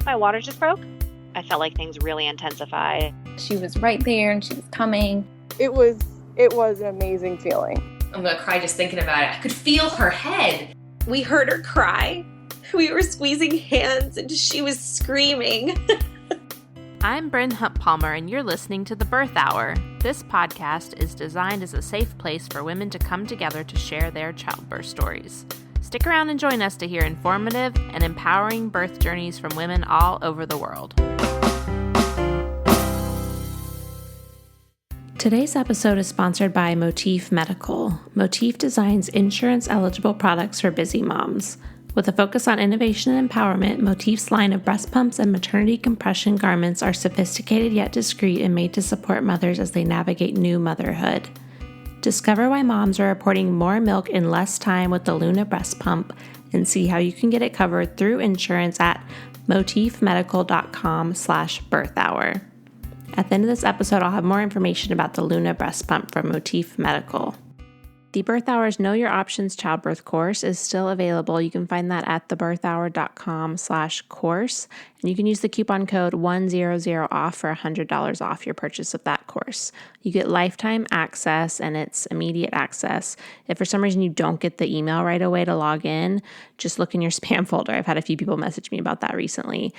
my water just broke. I felt like things really intensified. She was right there and she was coming. It was an amazing feeling. I'm gonna cry just thinking about it. I could feel her head. We heard her cry. We were squeezing hands and she was screaming. I'm Bryn Hunt-Palmer, and you're listening to The Birth Hour. This podcast is designed as a safe place for women to come together to share their childbirth stories. Stick around and join us to hear informative and empowering birth journeys from women all over the world. Today's episode is sponsored by Motif Medical. Motif designs insurance-eligible products for busy moms. With a focus on innovation and empowerment, Motif's line of breast pumps and maternity compression garments are sophisticated yet discreet and made to support mothers as they navigate new motherhood. Discover why moms are reporting more milk in less time with the Luna breast pump and see how you can get it covered through insurance at motifmedical.com/birthhour. At the end of this episode, I'll have more information about the Luna breast pump from Motif Medical. The Birth Hour's Know Your Options childbirth course is still available. You can find that at thebirthhour.com/course, and you can use the coupon code 100OFF for $100 off your purchase of that course. You get lifetime access, and it's immediate access. If for some reason you don't get the email right away to log in, just look in your spam folder. I've had a few people message me about that recently,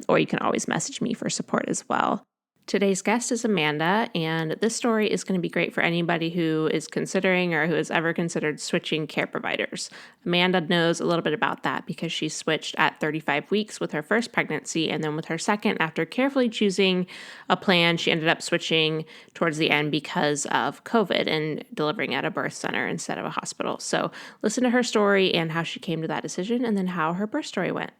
or you can always message me for support as well. Today's guest is Amanda, and this story is going to be great for anybody who is considering or who has ever considered switching care providers. Amanda knows a little bit about that because she switched at 35 weeks with her first pregnancy, and then with her second, after carefully choosing a plan, she ended up switching towards the end because of COVID and delivering at a birth center instead of a hospital. So listen to her story and how she came to that decision, and then how her birth story went.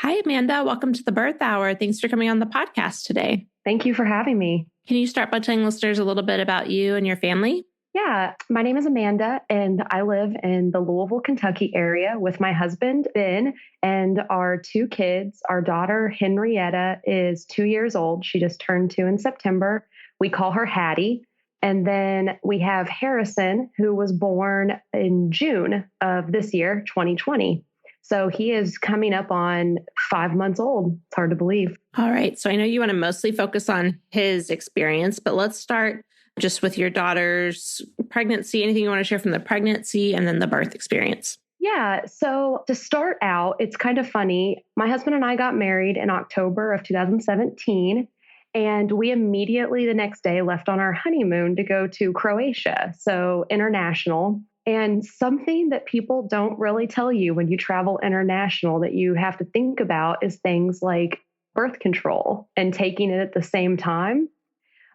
Hi, Amanda. Welcome to the Birth Hour. Thanks for coming on the podcast today. Thank you for having me. Can you start by telling listeners a little bit about you and your family? Yeah, my name is Amanda, and I live in the Louisville, Kentucky area with my husband, Ben, and our two kids. Our daughter, Henrietta, is 2 years old. She just turned 2 in September. We call her Hattie. And then we have Harrison, who was born in June of this year, 2020. So he is coming up on 5 months old. It's hard to believe. All right. So I know you want to mostly focus on his experience, but let's start just with your daughter's pregnancy. Anything you want to share from the pregnancy and then the birth experience? Yeah. So to start out, it's kind of funny. My husband and I got married in October of 2017, and we immediately the next day left on our honeymoon to go to Croatia. So international. And something that people don't really tell you when you travel international that you have to think about is things like birth control and taking it at the same time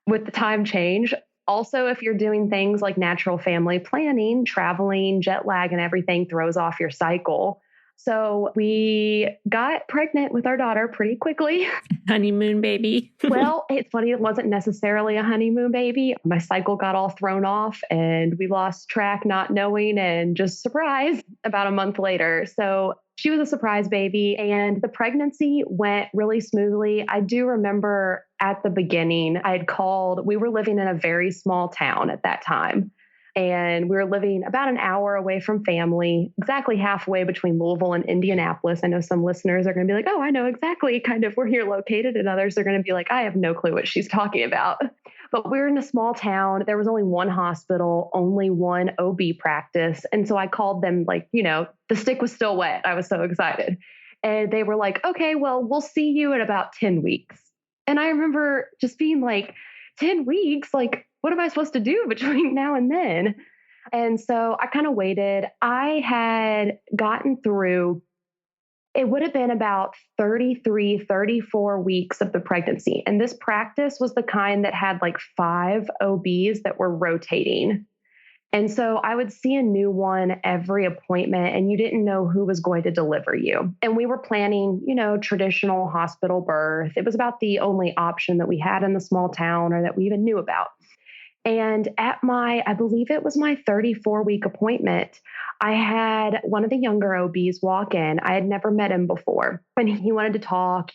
with the time change. Also, if you're doing things like natural family planning, traveling, jet lag, and everything throws off your cycle. So we got pregnant with our daughter pretty quickly. Honeymoon baby. Well, it's funny. It wasn't necessarily a honeymoon baby. My cycle got all thrown off and we lost track, not knowing, and just surprise about a month later. So she was a surprise baby and the pregnancy went really smoothly. I do remember at the beginning, we were living in a very small town at that time. And we were living about an hour away from family, exactly halfway between Louisville and Indianapolis. I know some listeners are going to be like, oh, I know exactly kind of where you're located. And others are going to be like, I have no clue what she's talking about. But we were in a small town. There was only one hospital, only one OB practice. And so I called them the stick was still wet. I was so excited. And they were like, okay, well, we'll see you in about 10 weeks. And I remember just being like, 10 weeks? What am I supposed to do between now and then? And so I kind of waited. I had gotten through, it would have been about 33, 34 weeks of the pregnancy. And this practice was the kind that had 5 OBs that were rotating. And so I would see a new one every appointment and you didn't know who was going to deliver you. And we were planning, traditional hospital birth. It was about the only option that we had in the small town or that we even knew about. And at I believe it was my 34-week appointment, I had one of the younger OBs walk in. I had never met him before. And he wanted to talk,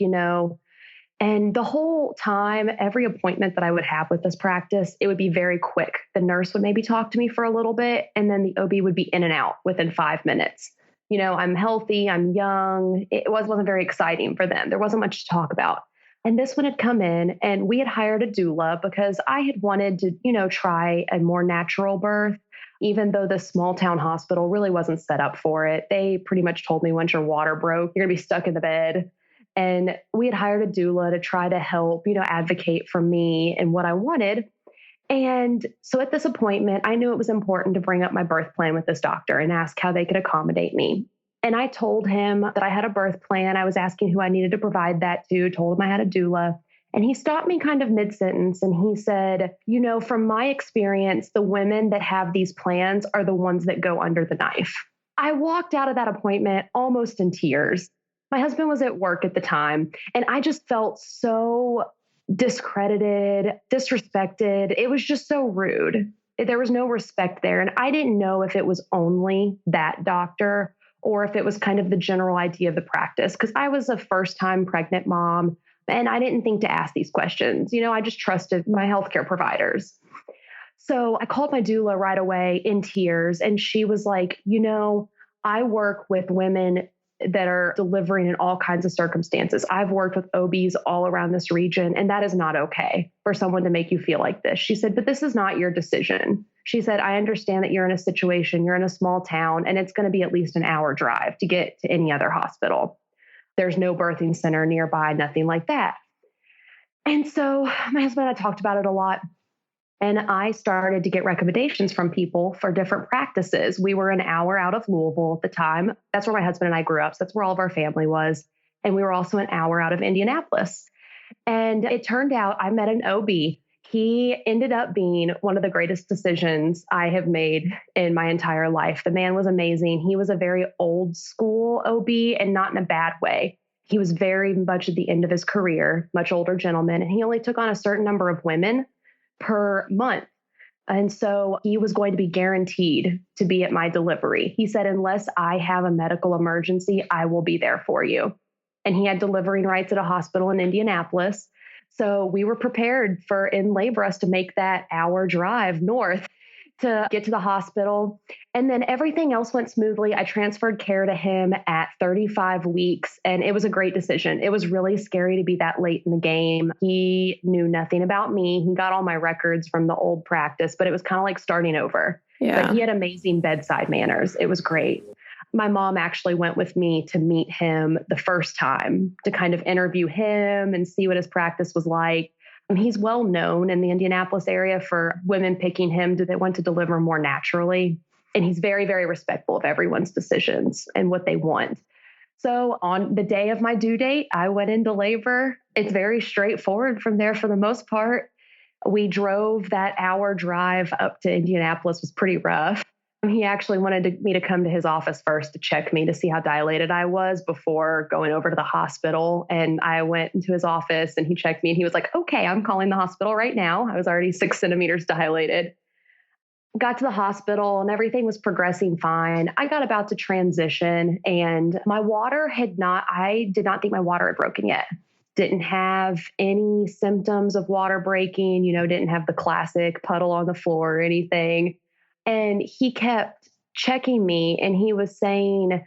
And the whole time, every appointment that I would have with this practice, it would be very quick. The nurse would maybe talk to me for a little bit, and then the OB would be in and out within 5 minutes. I'm healthy, I'm young. It wasn't very exciting for them. There wasn't much to talk about. And this one had come in and we had hired a doula because I had wanted to, try a more natural birth, even though the small town hospital really wasn't set up for it. They pretty much told me once your water broke, you're going to be stuck in the bed. And we had hired a doula to try to help, advocate for me and what I wanted. And so at this appointment, I knew it was important to bring up my birth plan with this doctor and ask how they could accommodate me. And I told him that I had a birth plan. I was asking who I needed to provide that to, told him I had a doula. And he stopped me kind of mid-sentence and he said, from my experience, the women that have these plans are the ones that go under the knife. I walked out of that appointment almost in tears. My husband was at work at the time, and I just felt so discredited, disrespected. It was just so rude. There was no respect there. And I didn't know if it was only that doctor or if it was kind of the general idea of the practice, because I was a first-time pregnant mom and I didn't think to ask these questions. I just trusted my healthcare providers. So I called my doula right away in tears, and she was like, I work with women that are delivering in all kinds of circumstances. I've worked with OBs all around this region, and that is not okay for someone to make you feel like this. She said, but this is not your decision. She said, I understand that you're in a situation, you're in a small town, and it's going to be at least an hour drive to get to any other hospital. There's no birthing center nearby, nothing like that. And so my husband and I talked about it a lot. And I started to get recommendations from people for different practices. We were an hour out of Louisville at the time. That's where my husband and I grew up. So that's where all of our family was. And we were also an hour out of Indianapolis. And it turned out I met an OB. He ended up being one of the greatest decisions I have made in my entire life. The man was amazing. He was a very old school OB, and not in a bad way. He was very much at the end of his career, much older gentleman. And he only took on a certain number of women per month. And so he was going to be guaranteed to be at my delivery. He said, unless I have a medical emergency, I will be there for you. And he had delivering rights at a hospital in Indianapolis. So we were prepared for in labor us to make that hour drive north to get to the hospital. And then everything else went smoothly. I transferred care to him at 35 weeks, and it was a great decision. It was really scary to be that late in the game. He knew nothing about me. He got all my records from the old practice, but it was kind of like starting over. Yeah. But he had amazing bedside manners. It was great. My mom actually went with me to meet him the first time to kind of interview him and see what his practice was like. He's well known in the Indianapolis area for women picking him that want to deliver more naturally. And he's very, very respectful of everyone's decisions and what they want. So on the day of my due date, I went into labor. It's very straightforward from there for the most part. We drove that hour drive up to Indianapolis. Was pretty rough. He actually wanted me to come to his office first to check me to see how dilated I was before going over to the hospital. And I went into his office and he checked me and he was like, okay, I'm calling the hospital right now. I was already 6 centimeters dilated. Got to the hospital and everything was progressing fine. I got about to transition and I did not think my water had broken yet. Didn't have any symptoms of water breaking, didn't have the classic puddle on the floor or anything. And he kept checking me and he was saying,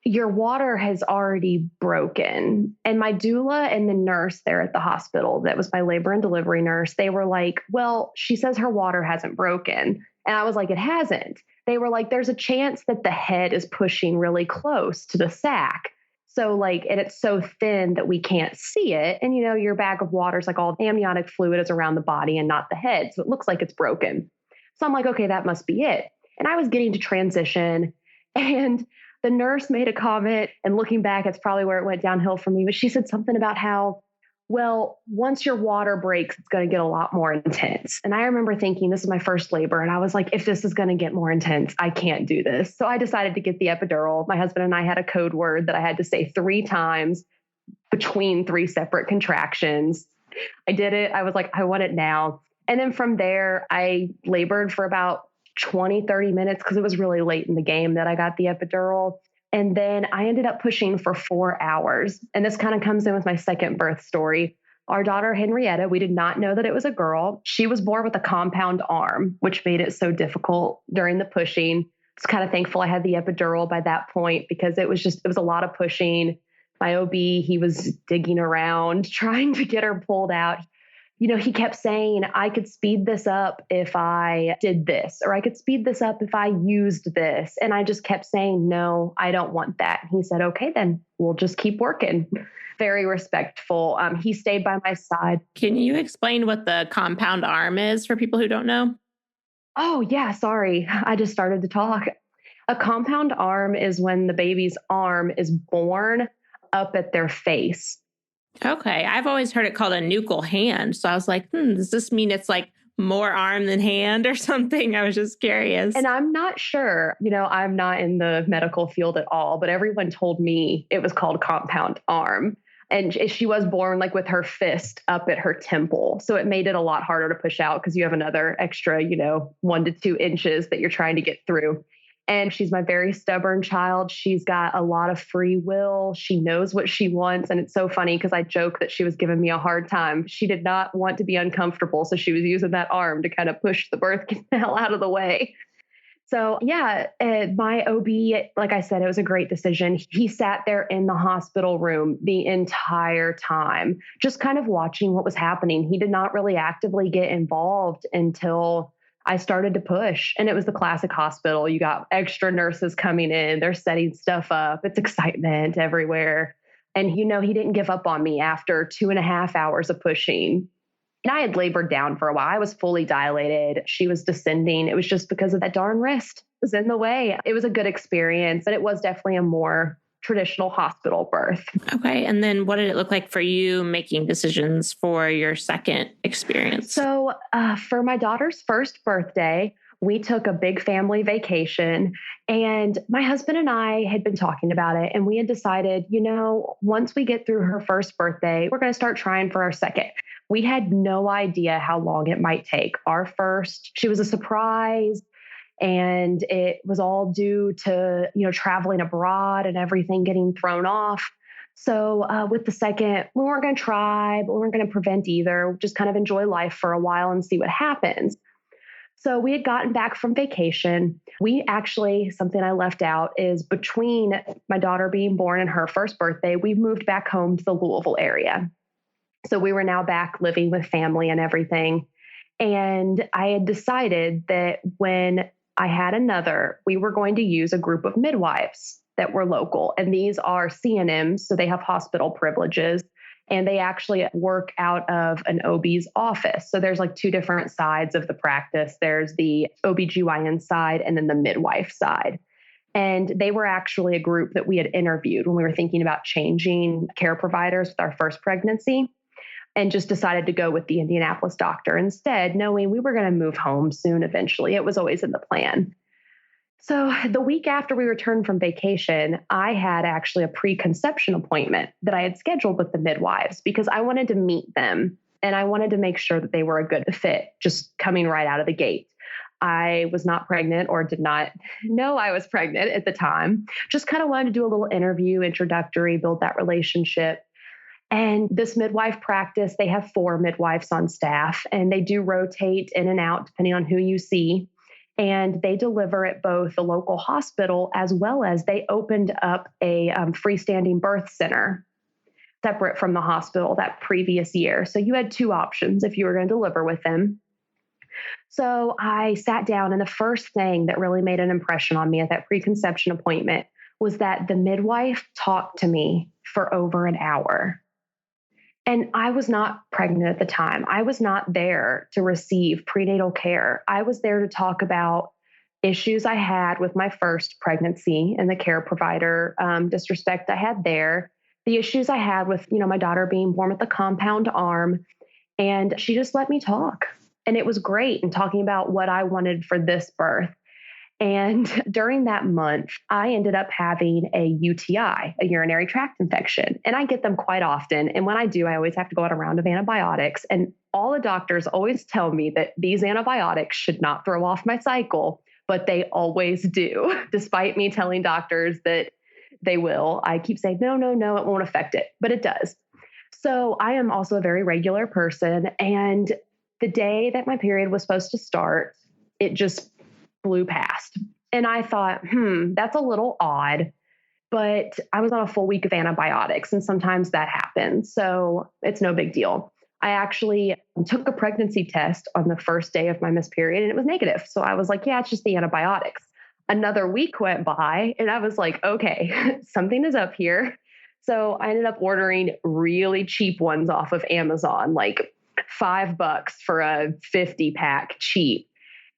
your water has already broken. And my doula and the nurse there at the hospital, that was my labor and delivery nurse, they were like, well, she says her water hasn't broken. And I was like, it hasn't. They were like, there's a chance that the head is pushing really close to the sac. So and it's so thin that we can't see it. And your bag of water is like all amniotic fluid is around the body and not the head. So it looks like it's broken. So I'm like, okay, that must be it. And I was getting to transition and the nurse made a comment, and looking back, it's probably where it went downhill for me. But she said something about how, well, once your water breaks, it's going to get a lot more intense. And I remember thinking, this is my first labor. And I was like, if this is going to get more intense, I can't do this. So I decided to get the epidural. My husband and I had a code word that I had to say 3 times between 3 separate contractions. I did it. I was like, I want it now. And then from there, I labored for about 20, 30 minutes because it was really late in the game that I got the epidural. And then I ended up pushing for 4 hours. And this kind of comes in with my second birth story. Our daughter, Henrietta, we did not know that it was a girl. She was born with a compound arm, which made it so difficult during the pushing. was kind of thankful I had the epidural by that point because it was a lot of pushing. My OB, he was digging around, trying to get her pulled out. He kept saying, I could speed this up if I did this, or I could speed this up if I used this. And I just kept saying, no, I don't want that. He said, okay, then we'll just keep working. Very respectful. He stayed by my side. Can you explain what the compound arm is for people who don't know? Oh, yeah, sorry. I just started to talk. A compound arm is when the baby's arm is born up at their face. Okay. I've always heard it called a nuchal hand. So I was like, does this mean it's like more arm than hand or something? I was just curious. And I'm not sure, I'm not in the medical field at all, but everyone told me it was called compound arm. And she was born like with her fist up at her temple. So it made it a lot harder to push out because you have another extra, 1 to 2 inches that you're trying to get through. And she's my very stubborn child. She's got a lot of free will. She knows what she wants. And it's so funny because I joke that she was giving me a hard time. She did not want to be uncomfortable. So she was using that arm to kind of push the birth canal out of the way. So yeah, my OB, like I said, it was a great decision. He sat there in the hospital room the entire time, just kind of watching what was happening. He did not really actively get involved until I started to push. And it was the classic hospital. You got extra nurses coming in, they're setting stuff up. It's excitement everywhere. And he didn't give up on me after 2.5 hours of pushing. And I had labored down for a while. I was fully dilated. She was descending. It was just because of that darn wrist was in the way. It was a good experience, but it was definitely a more traditional hospital birth. Okay. And then what did it look like for you making decisions for your second experience? So for my daughter's first birthday, we took a big family vacation, and my husband and I had been talking about it, and we had decided, once we get through her first birthday, we're going to start trying for our second. We had no idea how long it might take. Our first, she was a surprise, and it was all due to, traveling abroad and everything getting thrown off. So with the second, we weren't going to try, but we weren't going to prevent either. Just kind of enjoy life for a while and see what happens. So we had gotten back from vacation. We actually, something I left out is between my daughter being born and her first birthday, we moved back home to the Louisville area. So we were now back living with family and everything. And I had decided that when I had another, we were going to use a group of midwives that were local. And these are CNMs, so they have hospital privileges. And they actually work out of an OB's office. So there's like 2 different sides of the practice. There's the OBGYN side and then the midwife side. And they were actually a group that we had interviewed when we were thinking about changing care providers with our first pregnancy, and just decided to go with the Indianapolis doctor instead, knowing we were going to move home soon eventually. It was always in the plan. So the week after we returned from vacation, I had actually a preconception appointment that I had scheduled with the midwives because I wanted to meet them and I wanted to make sure that they were a good fit, just coming right out of the gate. I was not pregnant or did not know I was pregnant at the time. Just kind of wanted to do a little interview, introductory, build that relationship. And this midwife practice, they have 4 midwives on staff, and they do rotate in and out depending on who you see. And they deliver at both the local hospital as well as they opened up a freestanding birth center separate from the hospital that previous year. So you had 2 options if you were going to deliver with them. So I sat down, and the first thing that really made an impression on me at that preconception appointment was that the midwife talked to me for over an hour. And I was not pregnant at the time. I was not there to receive prenatal care. I was there to talk about issues I had with my first pregnancy and the care provider disrespect I had there, the issues I had with, my daughter being born with a compound arm. And she just let me talk. And it was great in talking about what I wanted for this birth. And during that month, I ended up having a UTI, a urinary tract infection. And I get them quite often. And when I do, I always have to go on a round of antibiotics. And all the doctors always tell me that these antibiotics should not throw off my cycle, but they always do. Despite me telling doctors that they will, I keep saying, no, it won't affect it, but it does. So I am also a very regular person. And the day that my period was supposed to start, it just blew past. And I thought, that's a little odd. But I was on a full week of antibiotics, and sometimes that happens. So it's no big deal. I actually took a pregnancy test on the first day of my missed period, and it was negative. So I was like, yeah, it's just the antibiotics. Another week went by, and I was like, okay, something is up here. So I ended up ordering really cheap ones off of Amazon, like $5 for a 50 pack cheap.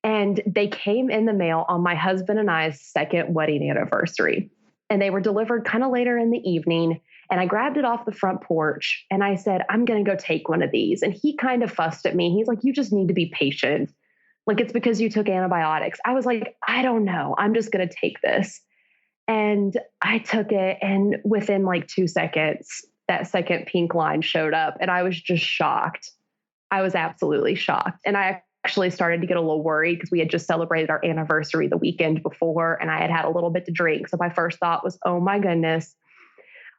And they came in the mail on my husband and I's second wedding anniversary. And they were delivered kind of later in the evening. And I grabbed it off the front porch and I said, I'm going to go take one of these. And he kind of fussed at me. He's like, you just need to be patient. Like, it's because you took antibiotics. I was like, I don't know. I'm just going to take this. And I took it. And within like 2 seconds, that second pink line showed up. And I was just shocked. I was absolutely shocked. And I actually started to get a little worried because we had just celebrated our anniversary the weekend before, and I had had a little bit to drink. So my first thought was, oh my goodness,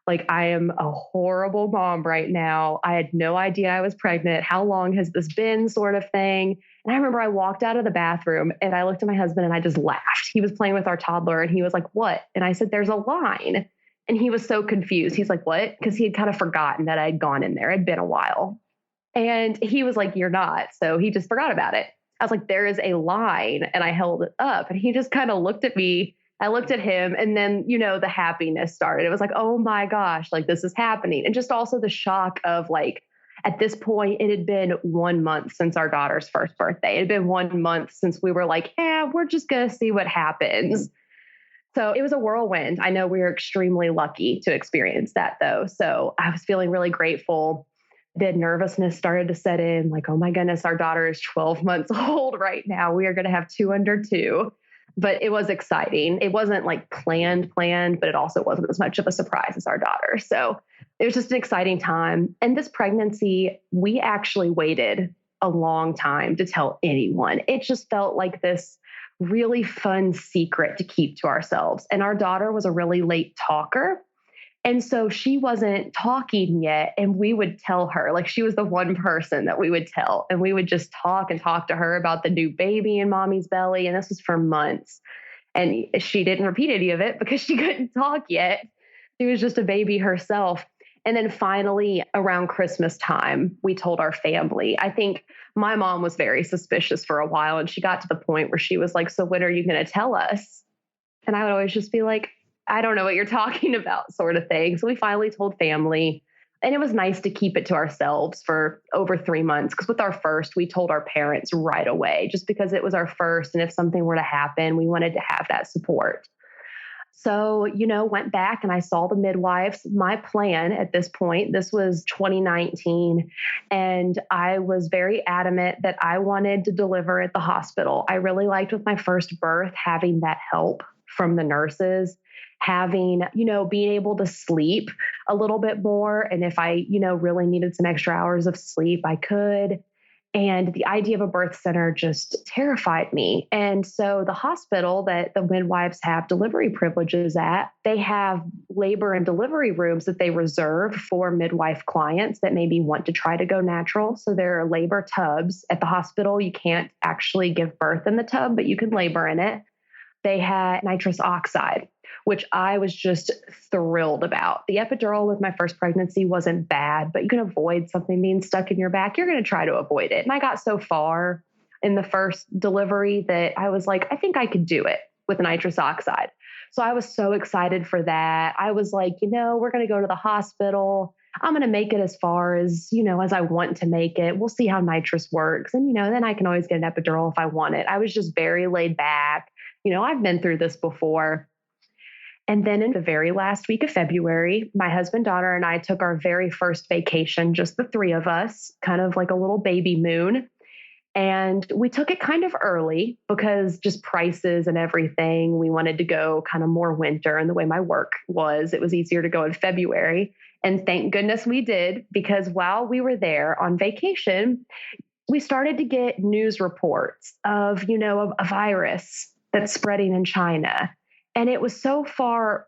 like I am a horrible mom right now. I had no idea I was pregnant. How long has this been, sort of thing. And I remember I walked out of the bathroom and I looked at my husband and I just laughed. He was playing with our toddler and he was like, what? And I said, there's a line. And he was so confused. He's like, what? Because he had kind of forgotten that I had gone in there. It had been a while. And he was like, you're not. So he just forgot about it. I was like, there is a line. And I held it up and he just kind of looked at me. I looked at him and then, the happiness started. It was like, oh my gosh, like this is happening. And just also the shock of like, at this point, it had been 1 month since our daughter's first birthday. It had been 1 month since we were like, we're just going to see what happens. So it was a whirlwind. I know we were extremely lucky to experience that though. So I was feeling really grateful. The nervousness started to set in, like, oh my goodness, our daughter is 12 months old right now. We are going to have 2 under 2. But it was exciting. It wasn't like planned, but it also wasn't as much of a surprise as our daughter. So it was just an exciting time. And this pregnancy, we actually waited a long time to tell anyone. It just felt like this really fun secret to keep to ourselves. And our daughter was a really late talker. And so she wasn't talking yet. And we would tell her, like she was the one person that we would tell. And we would just talk to her about the new baby in mommy's belly. And this was for months. And she didn't repeat any of it because she couldn't talk yet. She was just a baby herself. And then finally, around Christmas time, we told our family. I think my mom was very suspicious for a while. And she got to the point where she was like, so when are you going to tell us? And I would always just be like, I don't know what you're talking about, sort of thing. So we finally told family. And it was nice to keep it to ourselves for over 3 months. Because with our first, we told our parents right away, just because it was our first. And if something were to happen, we wanted to have that support. So, went back and I saw the midwives. My plan at this point, this was 2019. And I was very adamant that I wanted to deliver at the hospital. I really liked with my first birth, having that help from the nurses, having, being able to sleep a little bit more. And if I, really needed some extra hours of sleep, I could. And the idea of a birth center just terrified me. And so the hospital that the midwives have delivery privileges at, they have labor and delivery rooms that they reserve for midwife clients that maybe want to try to go natural. So there are labor tubs at the hospital. You can't actually give birth in the tub, but you can labor in it. They had nitrous oxide, which I was just thrilled about. The epidural with my first pregnancy wasn't bad, but you can avoid something being stuck in your back. You're going to try to avoid it. And I got so far in the first delivery that I was like, I think I could do it with nitrous oxide. So I was so excited for that. I was like, we're going to go to the hospital. I'm going to make it as far as, as I want to make it. We'll see how nitrous works. And, then I can always get an epidural if I want it. I was just very laid back. I've been through this before. And then in the very last week of February, my husband, daughter, and I took our very first vacation, just the 3 of us, kind of like a little baby moon. And we took it kind of early because just prices and everything. We wanted to go kind of more winter. And the way my work was, it was easier to go in February. And thank goodness we did, because while we were there on vacation, we started to get news reports of, a virus that's spreading in China. And it was so far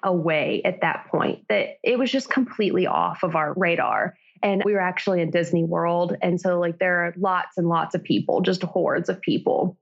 away at that point that it was just completely off of our radar. And we were actually in Disney World. And so there are lots and lots of people, just hordes of people.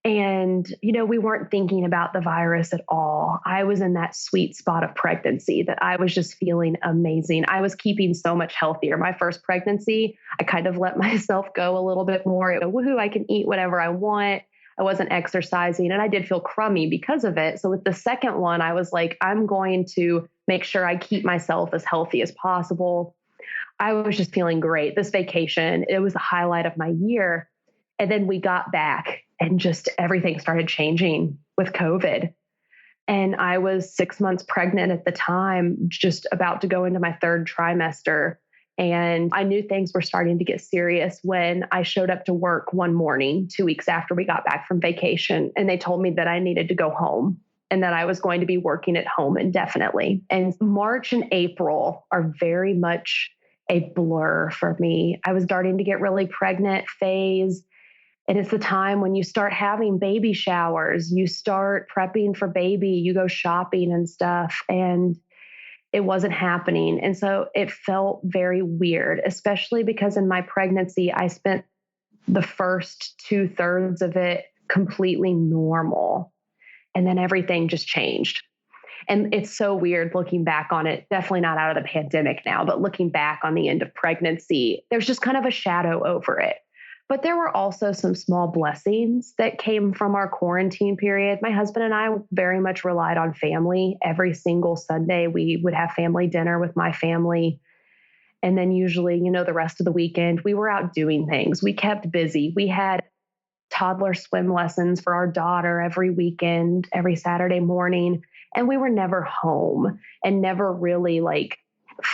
And, we weren't thinking about the virus at all. I was in that sweet spot of pregnancy that I was just feeling amazing. I was keeping so much healthier. My first pregnancy, I kind of let myself go a little bit more. Woohoo, I can eat whatever I want. I wasn't exercising and I did feel crummy because of it. So with the second one, I was like, I'm going to make sure I keep myself as healthy as possible. I was just feeling great. This vacation, it was the highlight of my year. And then we got back and just everything started changing with COVID. And I was 6 months pregnant at the time, just about to go into my third trimester. And I knew things were starting to get serious when I showed up to work one morning, 2 weeks after we got back from vacation. And they told me that I needed to go home and that I was going to be working at home indefinitely. And March and April are very much a blur for me. I was starting to get really pregnant phase. And it's the time when you start having baby showers, you start prepping for baby, you go shopping and stuff, and it wasn't happening. And so it felt very weird, especially because in my pregnancy, I spent the first 2/3 of it completely normal. And then everything just changed. And it's so weird looking back on it, definitely not out of the pandemic now, but looking back on the end of pregnancy, there's just kind of a shadow over it. But there were also some small blessings that came from our quarantine period. My husband and I very much relied on family. Every single Sunday, we would have family dinner with my family. And then usually, the rest of the weekend, we were out doing things. We kept busy. We had toddler swim lessons for our daughter every weekend, every Saturday morning. And we were never home and never really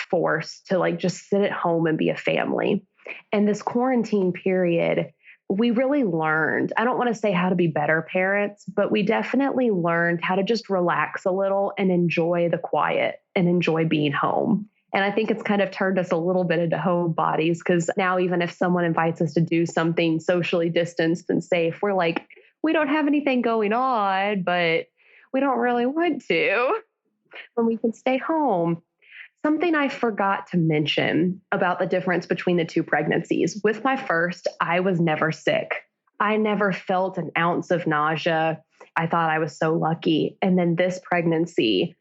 forced to just sit at home and be a family. And this quarantine period, we really learned, I don't want to say how to be better parents, but we definitely learned how to just relax a little and enjoy the quiet and enjoy being home. And I think it's kind of turned us a little bit into homebodies because now even if someone invites us to do something socially distanced and safe, we're like, we don't have anything going on, but we don't really want to when we can stay home. Something I forgot to mention about the difference between the two pregnancies. With my first, I was never sick. I never felt an ounce of nausea. I thought I was so lucky. And then this pregnancy,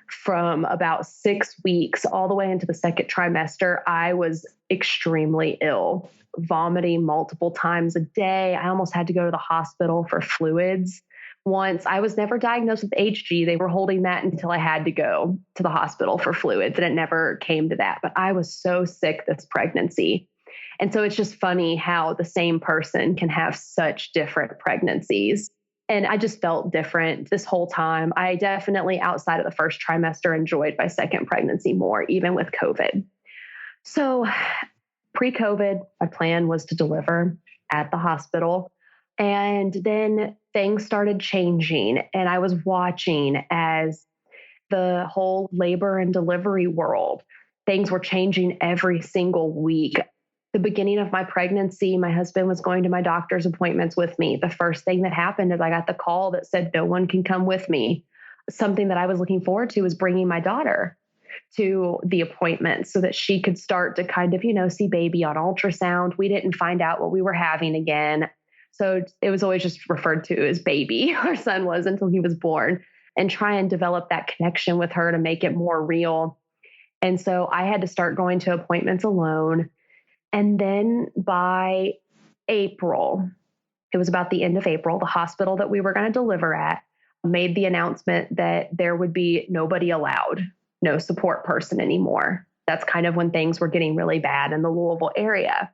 from about 6 weeks all the way into the second trimester, I was extremely ill, vomiting multiple times a day. I almost had to go to the hospital for fluids. Once I was never diagnosed with HG. They were holding that until I had to go to the hospital for fluids, and it never came to that. But I was so sick this pregnancy. And so it's just funny how the same person can have such different pregnancies. And I just felt different this whole time. I definitely, outside of the first trimester, enjoyed my second pregnancy more, even with COVID. So pre-COVID, my plan was to deliver at the hospital. And then things started changing, and I was watching as the whole labor and delivery world, things were changing every single week. The beginning of my pregnancy, my husband was going to my doctor's appointments with me. The first thing that happened is I got the call that said no one can come with me. Something that I was looking forward to was bringing my daughter to the appointment so that she could start to kind of, see baby on ultrasound. We didn't find out what we were having again. So it was always just referred to as baby, our son was, until he was born, and try and develop that connection with her to make it more real. And so I had to start going to appointments alone. And then by April, it was about the end of April, the hospital that we were going to deliver at made the announcement that there would be nobody allowed, no support person anymore. That's kind of when things were getting really bad in the Louisville area.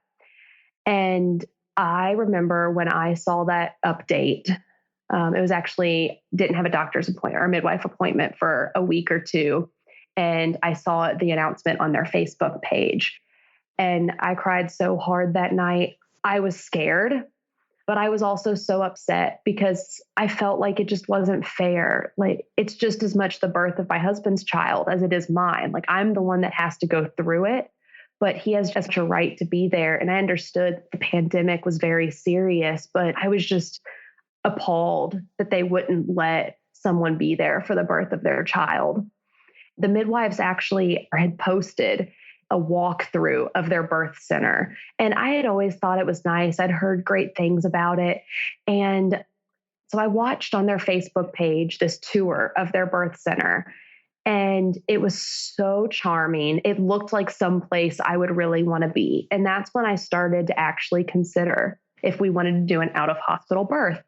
And I remember when I saw that update, it was actually didn't have a doctor's appointment or a midwife appointment for a week or two. And I saw the announcement on their Facebook page. And I cried so hard that night. I was scared, but I was also so upset because I felt like it just wasn't fair. It's just as much the birth of my husband's child as it is mine. I'm the one that has to go through it. But he has just a right to be there. And I understood the pandemic was very serious, but I was just appalled that they wouldn't let someone be there for the birth of their child. The midwives actually had posted a walkthrough of their birth center. And I had always thought it was nice. I'd heard great things about it. And So I watched on their Facebook page this tour of their birth center, and it was so charming. It looked like some place I would really want to be. And that's when I started to actually consider if we wanted to do an out of hospital birth.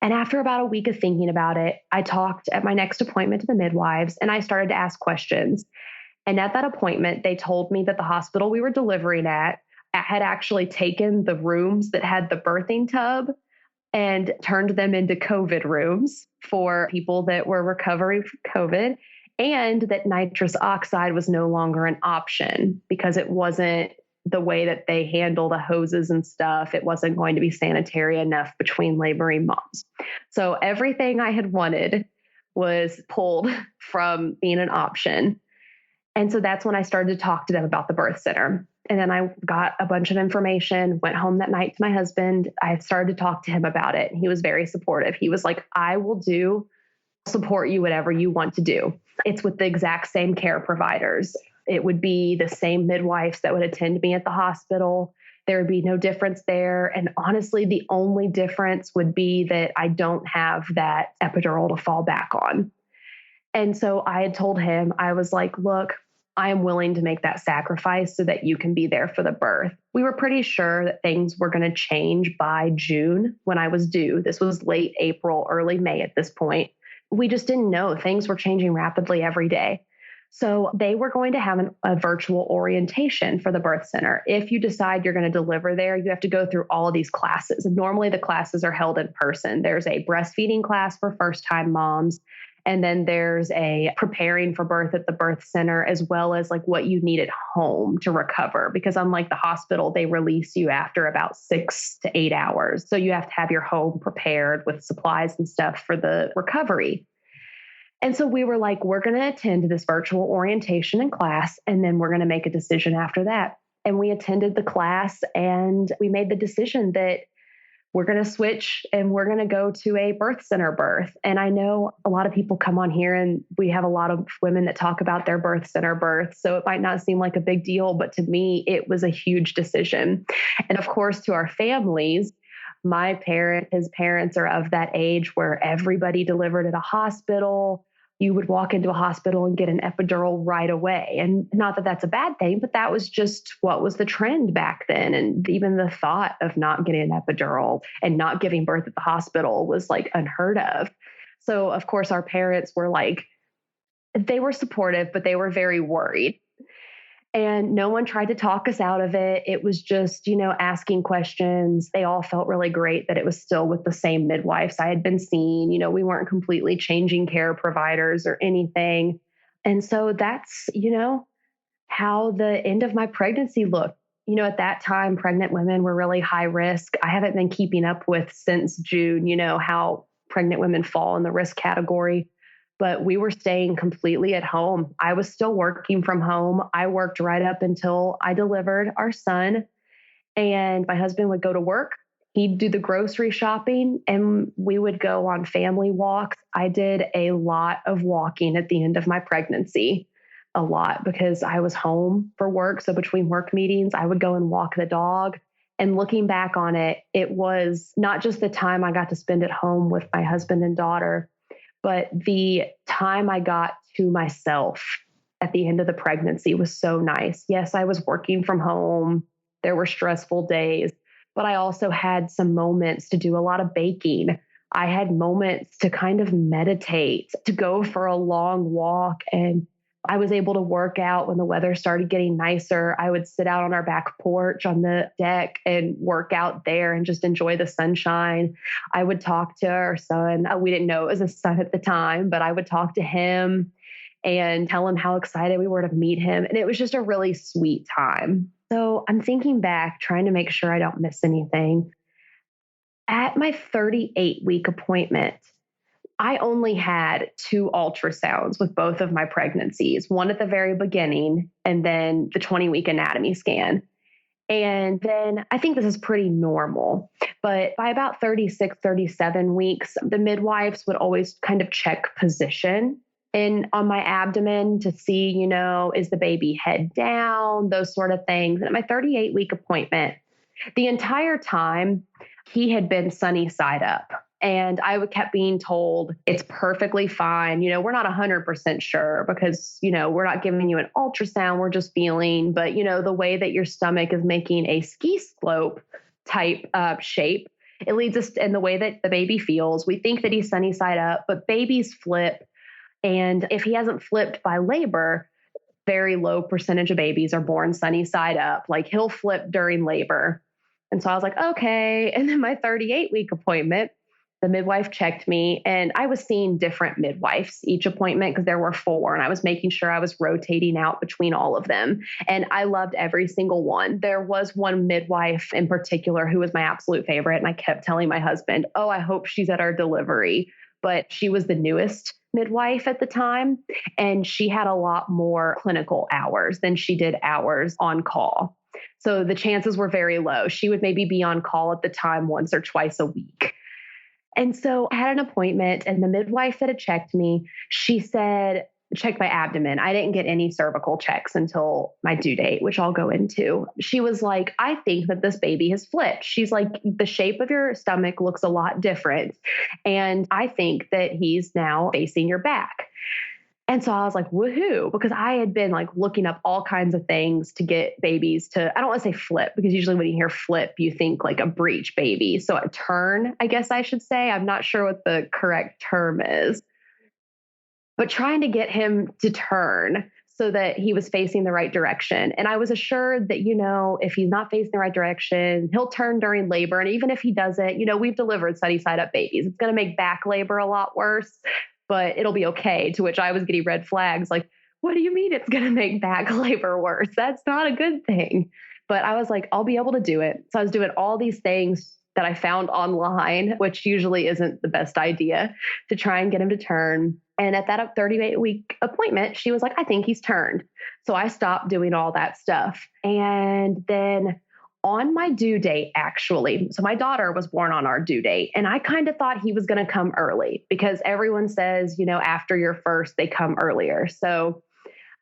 And after about a week of thinking about it, I talked at my next appointment to the midwives and I started to ask questions. And at that appointment, they told me that the hospital we were delivering at had actually taken the rooms that had the birthing tub and turned them into COVID rooms for people that were recovering from COVID, and that nitrous oxide was no longer an option because it wasn't the way that they handle the hoses and stuff. It wasn't going to be sanitary enough between laboring moms. So everything I had wanted was pulled from being an option. And so that's when I started to talk to them about the birth center. And then I got a bunch of information, went home that night to my husband. I had started to talk to him about it. He was very supportive. He was like, I will support you, whatever you want to do. It's with the exact same care providers. It would be the same midwives that would attend me at the hospital. There would be no difference there. And honestly, the only difference would be that I don't have that epidural to fall back on. And so I had told him, I was like, look, I am willing to make that sacrifice so that you can be there for the birth. We were pretty sure that things were going to change by June when I was due. This was late April, early May at this point. We just didn't know. Things were changing rapidly every day. So they were going to have a virtual orientation for the birth center. If you decide you're going to deliver there, you have to go through all of these classes. And normally the classes are held in person. There's a breastfeeding class for first-time moms. And then there's a preparing for birth at the birth center, as well as like what you need at home to recover. Because unlike the hospital, they release you after about 6 to 8 hours. So you have to have your home prepared with supplies and stuff for the recovery. And so we were like, we're going to attend this virtual orientation and class, and then we're going to make a decision after that. And we attended the class and we made the decision that we're going to switch and we're going to go to a birth center birth. And I know a lot of people come on here and we have a lot of women that talk about their birth center birth. So it might not seem like a big deal, but to me, it was a huge decision. And of course, to our families, his parents are of that age where everybody delivered at a hospital. You would walk into a hospital and get an epidural right away. And not that that's a bad thing, but that was just what was the trend back then. And even the thought of not getting an epidural and not giving birth at the hospital was like unheard of. So of course, our parents were like, they were supportive, but they were very worried. And no one tried to talk us out of it. It was just, asking questions. They all felt really great that it was still with the same midwives I had been seeing. We weren't completely changing care providers or anything. And so that's, how the end of my pregnancy looked. At that time, pregnant women were really high risk. I haven't been keeping up with since June, how pregnant women fall in the risk category. But we were staying completely at home. I was still working from home. I worked right up until I delivered our son. And my husband would go to work. He'd do the grocery shopping and we would go on family walks. I did a lot of walking at the end of my pregnancy, a lot, because I was home for work. So between work meetings, I would go and walk the dog. And looking back on it, it was not just the time I got to spend at home with my husband and daughter, but the time I got to myself at the end of the pregnancy was so nice. Yes, I was working from home. There were stressful days, but I also had some moments to do a lot of baking. I had moments to kind of meditate, to go for a long walk. And I was able to work out when the weather started getting nicer. I would sit out on our back porch on the deck and work out there and just enjoy the sunshine. I would talk to our son. We didn't know it was a son at the time, but I would talk to him and tell him how excited we were to meet him. And it was just a really sweet time. So I'm thinking back, trying to make sure I don't miss anything. At my 38-week appointment, I only had 2 ultrasounds with both of my pregnancies, one at the very beginning and then the 20-week anatomy scan. And then I think this is pretty normal, but by about 36, 37 weeks, the midwives would always kind of check position on my abdomen to see, is the baby head down, those sort of things. And at my 38-week appointment, the entire time he had been sunny side up. And I kept being told it's perfectly fine. We're not 100% sure because, we're not giving you an ultrasound. We're just feeling. But, the way that your stomach is making a ski slope type shape, it leads us in the way that the baby feels. We think that he's sunny side up, but babies flip. And if he hasn't flipped by labor, very low percentage of babies are born sunny side up. Like he'll flip during labor. And so I was like, okay. And then my 38-week appointment, the midwife checked me, and I was seeing different midwives each appointment because there were 4, and I was making sure I was rotating out between all of them. And I loved every single one. There was one midwife in particular who was my absolute favorite. And I kept telling my husband, oh, I hope she's at our delivery. But she was the newest midwife at the time, and she had a lot more clinical hours than she did hours on call. So the chances were very low. She would maybe be on call at the time once or twice a week. And so I had an appointment, and the midwife that had checked me, she said, check my abdomen. I didn't get any cervical checks until my due date, which I'll go into. She was like, I think that this baby has flipped. She's like, the shape of your stomach looks a lot different. And I think that he's now facing your back. And so I was like, woohoo, because I had been like looking up all kinds of things to get babies to, I don't want to say flip, because usually when you hear flip, you think like a breech baby. So a turn, I guess I should say. I'm not sure what the correct term is, but trying to get him to turn so that he was facing the right direction. And I was assured that, if he's not facing the right direction, he'll turn during labor. And even if he doesn't, we've delivered sunny side up babies. It's going to make back labor a lot worse, but it'll be okay. To which I was getting red flags like, what do you mean it's going to make back labor worse? That's not a good thing. But I was like, I'll be able to do it. So I was doing all these things that I found online, which usually isn't the best idea, to try and get him to turn. And at that 38-week appointment, she was like, I think he's turned. So I stopped doing all that stuff. And then on my due date, actually, so my daughter was born on our due date, and I kind of thought he was going to come early because everyone says, after your first, they come earlier. So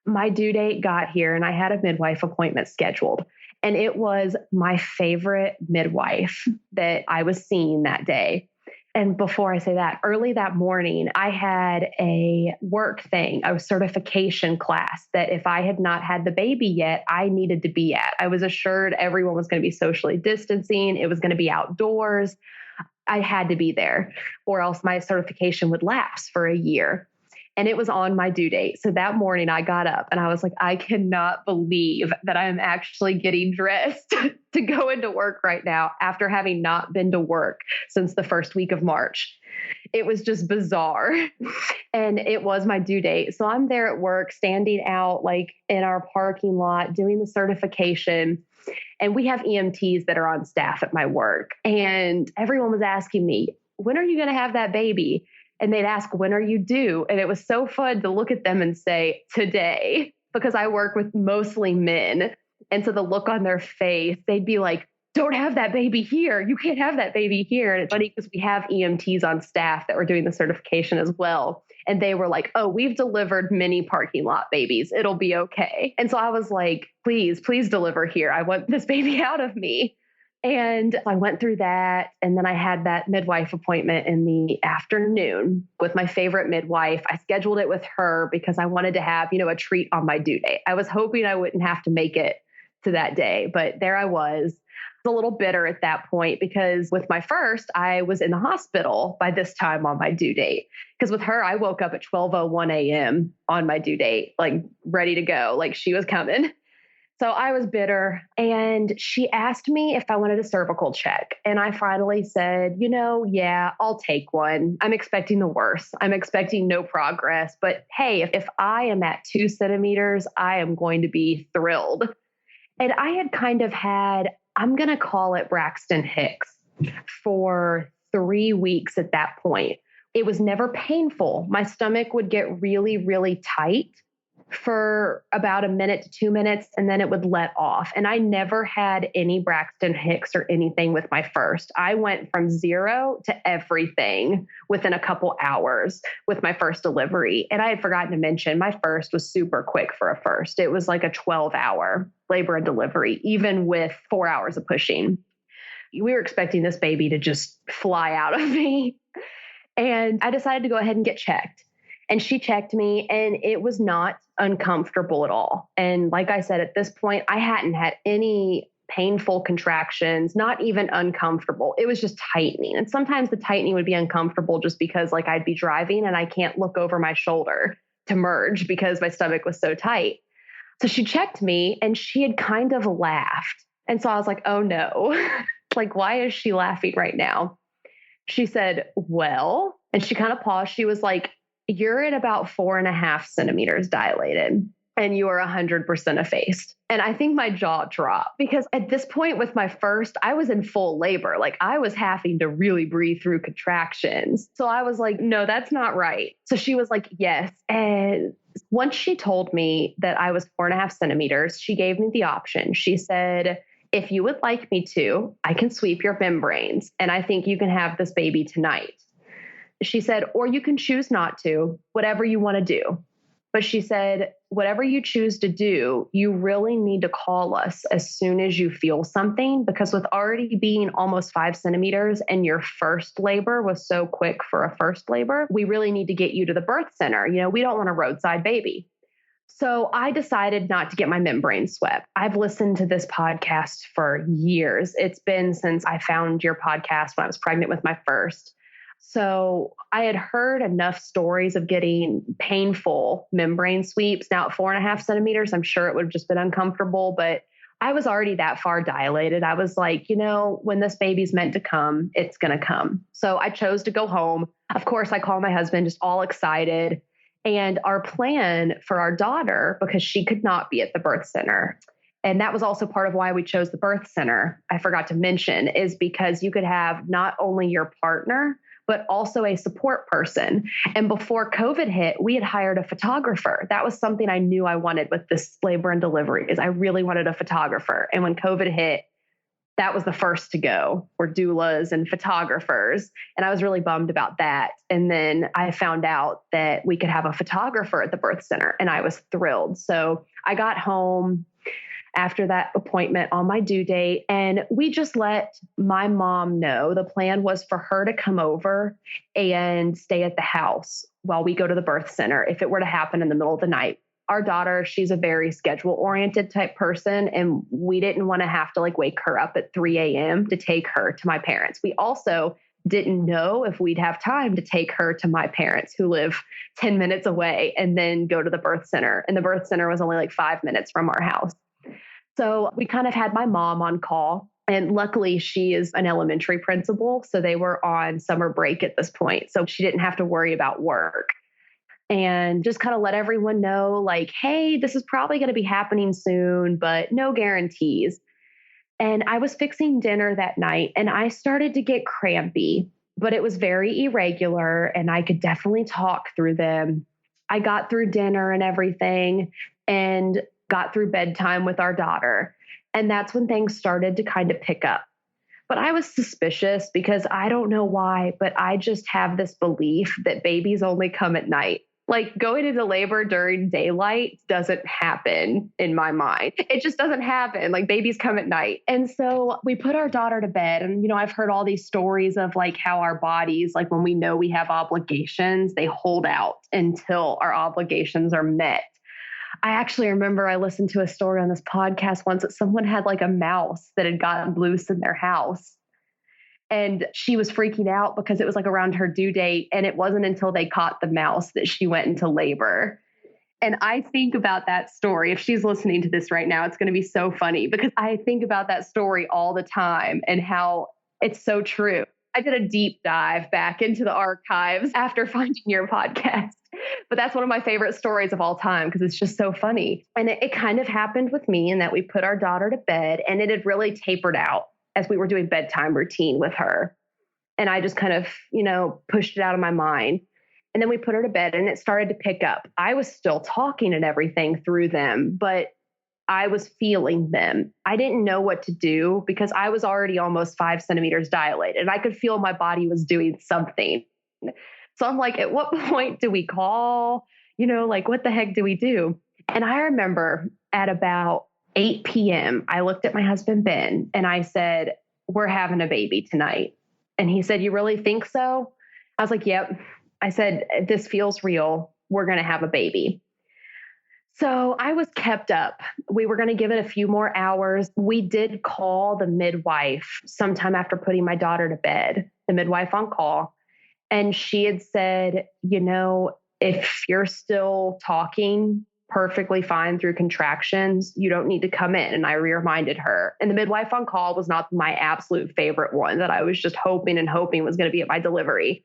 my due date got here, and I had a midwife appointment scheduled. And it was my favorite midwife that I was seeing that day. And before I say that, early that morning, I had a work thing, a certification class that if I had not had the baby yet, I needed to be at. I was assured everyone was going to be socially distancing. It was going to be outdoors. I had to be there, or else my certification would lapse for a year. And it was on my due date. So that morning I got up and I was like, I cannot believe that I am actually getting dressed to go into work right now after having not been to work since the first week of March. It was just bizarre. And it was my due date. So I'm there at work, standing out like in our parking lot, doing the certification. And we have EMTs that are on staff at my work. And everyone was asking me, when are you going to have that baby? And they'd ask, when are you due? And it was so fun to look at them and say, today, because I work with mostly men. And so the look on their face, they'd be like, don't have that baby here. You can't have that baby here. And it's funny because we have EMTs on staff that were doing the certification as well. And they were like, oh, we've delivered many parking lot babies. It'll be okay. And so I was like, please deliver here. I want this baby out of me. And I went through that. And then I had that midwife appointment in the afternoon with my favorite midwife. I scheduled it with her because I wanted to have, a treat on my due date. I was hoping I wouldn't have to make it to that day, but there I was. A little bitter at that point because with my first, I was in the hospital by this time on my due date. Because with her, I woke up at 12:01 a.m. on my due date, like ready to go, like she was coming. So I was bitter, and she asked me if I wanted a cervical check. And I finally said, yeah, I'll take one. I'm expecting the worst. I'm expecting no progress. But hey, if I am at 2 centimeters, I am going to be thrilled. And I had kind of had, I'm going to call it Braxton Hicks for 3 weeks at that point. It was never painful. My stomach would get really, really tight for about a minute to 2 minutes, and then it would let off. And I never had any Braxton Hicks or anything with my first. I went from 0 to everything within a couple hours with my first delivery. And I had forgotten to mention, my first was super quick for a first. It was like a 12-hour labor and delivery, even with 4 hours of pushing. we were expecting this baby to just fly out of me. And I decided to go ahead and get checked. And she checked me, and it was not uncomfortable at all. And like I said, at this point, I hadn't had any painful contractions, not even uncomfortable. It was just tightening. And sometimes the tightening would be uncomfortable just because like I'd be driving and I can't look over my shoulder to merge because my stomach was so tight. So she checked me and she had kind of laughed. And so I was like, oh no, like, why is she laughing right now? She said, well, and she kind of paused. She was like, you're at about 4.5 centimeters dilated and you are 100% effaced. And I think my jaw dropped because at this point with my first, I was in full labor. Like I was having to really breathe through contractions. So I was like, no, that's not right. So she was like, yes. And once she told me that I was 4.5 centimeters, she gave me the option. She said, if you would like me to, I can sweep your membranes and I think you can have this baby tonight. She said, or you can choose not to, whatever you want to do. But she said, whatever you choose to do, you really need to call us as soon as you feel something, because with already being almost 5 centimeters and your first labor was so quick for a first labor, we really need to get you to the birth center. You know, we don't want a roadside baby. So I decided not to get my membrane swept. I've listened to this podcast for years. It's been since I found your podcast when I was pregnant with my first. So I had heard enough stories of getting painful membrane sweeps. Now at 4.5 centimeters, I'm sure it would have just been uncomfortable, but I was already that far dilated. I was like, you know, when this baby's meant to come, it's going to come. So I chose to go home. Of course, I called my husband just all excited. And our plan for our daughter, because she could not be at the birth center, and that was also part of why we chose the birth center, I forgot to mention, is because you could have not only your partner, but also a support person. And before COVID hit, we had hired a photographer. That was something I knew I wanted with this labor and delivery, is I really wanted a photographer. And when COVID hit, that was the first to go, were doulas and photographers. And I was really bummed about that. And then I found out that we could have a photographer at the birth center, and I was thrilled. So I got home after that appointment on my due date, and we just let my mom know. The plan was for her to come over and stay at the house while we go to the birth center if it were to happen in the middle of the night. Our daughter, she's a very schedule-oriented type person, and we didn't want to have to like wake her up at 3 a.m. to take her to my parents. We also didn't know if we'd have time to take her to my parents, who live 10 minutes away, and then go to the birth center. And the birth center was only like 5 minutes from our house. So we kind of had my mom on call, and luckily she is an elementary principal. So they were on summer break at this point. So she didn't have to worry about work, and just kind of let everyone know like, hey, this is probably going to be happening soon, but no guarantees. And I was fixing dinner that night and I started to get crampy, but it was very irregular and I could definitely talk through them. I got through dinner and everything and got through bedtime with our daughter. And that's when things started to kind of pick up. But I was suspicious because I don't know why, but I just have this belief that babies only come at night. Like going into labor during daylight doesn't happen in my mind. It just doesn't happen. Like babies come at night. And so we put our daughter to bed. And, you know, I've heard all these stories of like how our bodies, like when we know we have obligations, they hold out until our obligations are met. I actually remember I listened to a story on this podcast once that someone had like a mouse that had gotten loose in their house. And she was freaking out because it was like around her due date. And it wasn't until they caught the mouse that she went into labor. And I think about that story. If she's listening to this right now, it's going to be so funny because I think about that story all the time and how it's so true. I did a deep dive back into the archives after finding your podcast. But that's one of my favorite stories of all time because it's just so funny. And it kind of happened with me in that we put our daughter to bed and it had really tapered out as we were doing bedtime routine with her. And I just kind of, you know, pushed it out of my mind. And then we put her to bed and it started to pick up. I was still talking and everything through them, but I was feeling them. I didn't know what to do because I was already almost 5 centimeters dilated and I could feel my body was doing something. So I'm like, at what point do we call? You know, like, what the heck do we do? And I remember at about 8 p.m., I looked at my husband, Ben, and I said, we're having a baby tonight. And he said, you really think so? I was like, yep. I said, this feels real. We're going to have a baby. So I was kept up. We were going to give it a few more hours. We did call the midwife sometime after putting my daughter to bed, the midwife on call. And she had said, if you're still talking perfectly fine through contractions, you don't need to come in. And I reminded her. And the midwife on call was not my absolute favorite one that I was just hoping was going to be at my delivery.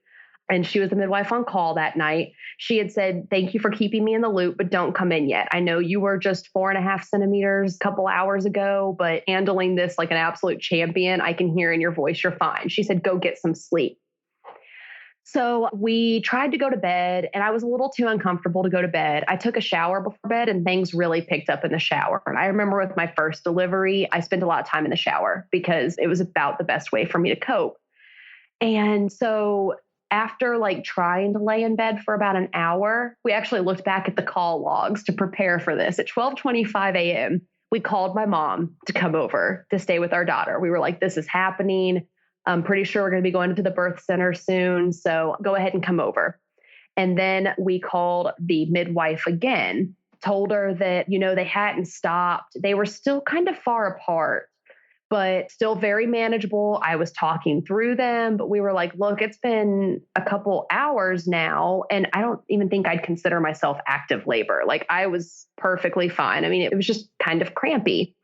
And she was the midwife on call that night. She had said, thank you for keeping me in the loop, but don't come in yet. I know you were just 4.5 centimeters a couple hours ago, but handling this like an absolute champion. I can hear in your voice, you're fine. She said, go get some sleep. So we tried to go to bed and I was a little too uncomfortable to go to bed. I took a shower before bed and things really picked up in the shower. And I remember with my first delivery, I spent a lot of time in the shower because it was about the best way for me to cope. And so after trying to lay in bed for about an hour, we actually looked back at the call logs to prepare for this. At 12:25 a.m., we called my mom to come over to stay with our daughter. We were like, this is happening. I'm pretty sure we're going to be going to the birth center soon. So go ahead and come over. And then we called the midwife again, told her that, they hadn't stopped. They were still kind of far apart, but still very manageable. I was talking through them, but we were like, look, it's been a couple hours now. And I don't even think I'd consider myself active labor. I was perfectly fine. I mean, it was just kind of crampy.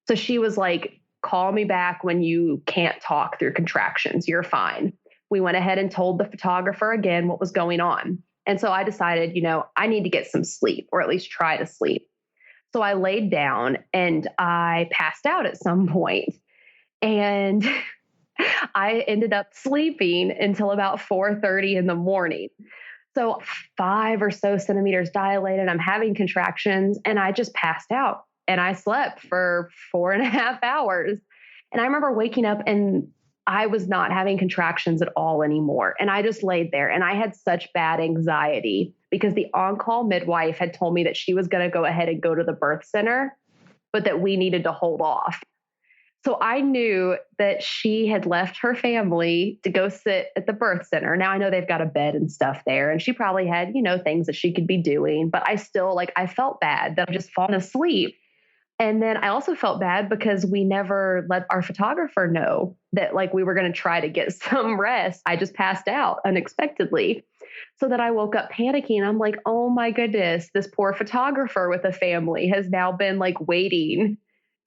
So she was like, call me back when you can't talk through contractions. You're fine. We went ahead and told the photographer again what was going on. And so I decided, I need to get some sleep, or at least try to sleep. So I laid down and I passed out at some point. And I ended up sleeping until about 4:30 in the morning. So 5 or so centimeters dilated. I'm having contractions and I just passed out. And I slept for 4.5 hours. And I remember waking up and I was not having contractions at all anymore. And I just laid there and I had such bad anxiety because the on-call midwife had told me that she was going to go ahead and go to the birth center, but that we needed to hold off. So I knew that she had left her family to go sit at the birth center. Now I know they've got a bed and stuff there, and she probably had, things that she could be doing, but I still I felt bad that I just fallen asleep. And then I also felt bad because we never let our photographer know that we were going to try to get some rest. I just passed out unexpectedly. So that I woke up panicking. I'm like, oh my goodness, this poor photographer with a family has now been waiting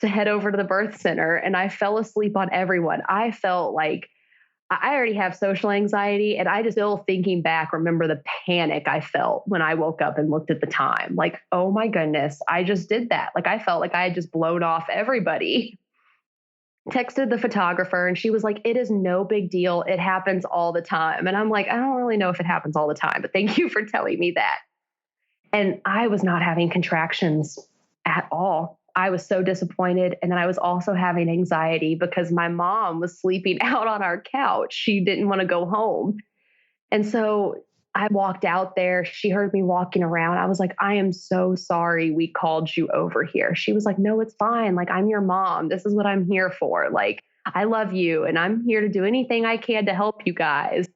to head over to the birth center. And I fell asleep on everyone. I felt like I already have social anxiety, and I just still thinking back, remember the panic I felt when I woke up and looked at the time. Oh my goodness, I just did that. I felt like I had just blown off everybody. Texted the photographer and she was like, it is no big deal. It happens all the time. And I'm like, I don't really know if it happens all the time, but thank you for telling me that. And I was not having contractions at all. I was so disappointed. And then I was also having anxiety because my mom was sleeping out on our couch. She didn't want to go home. And so I walked out there. She heard me walking around. I was like, I am so sorry we called you over here. She was like, no, it's fine. I'm your mom. This is what I'm here for. I love you and I'm here to do anything I can to help you guys.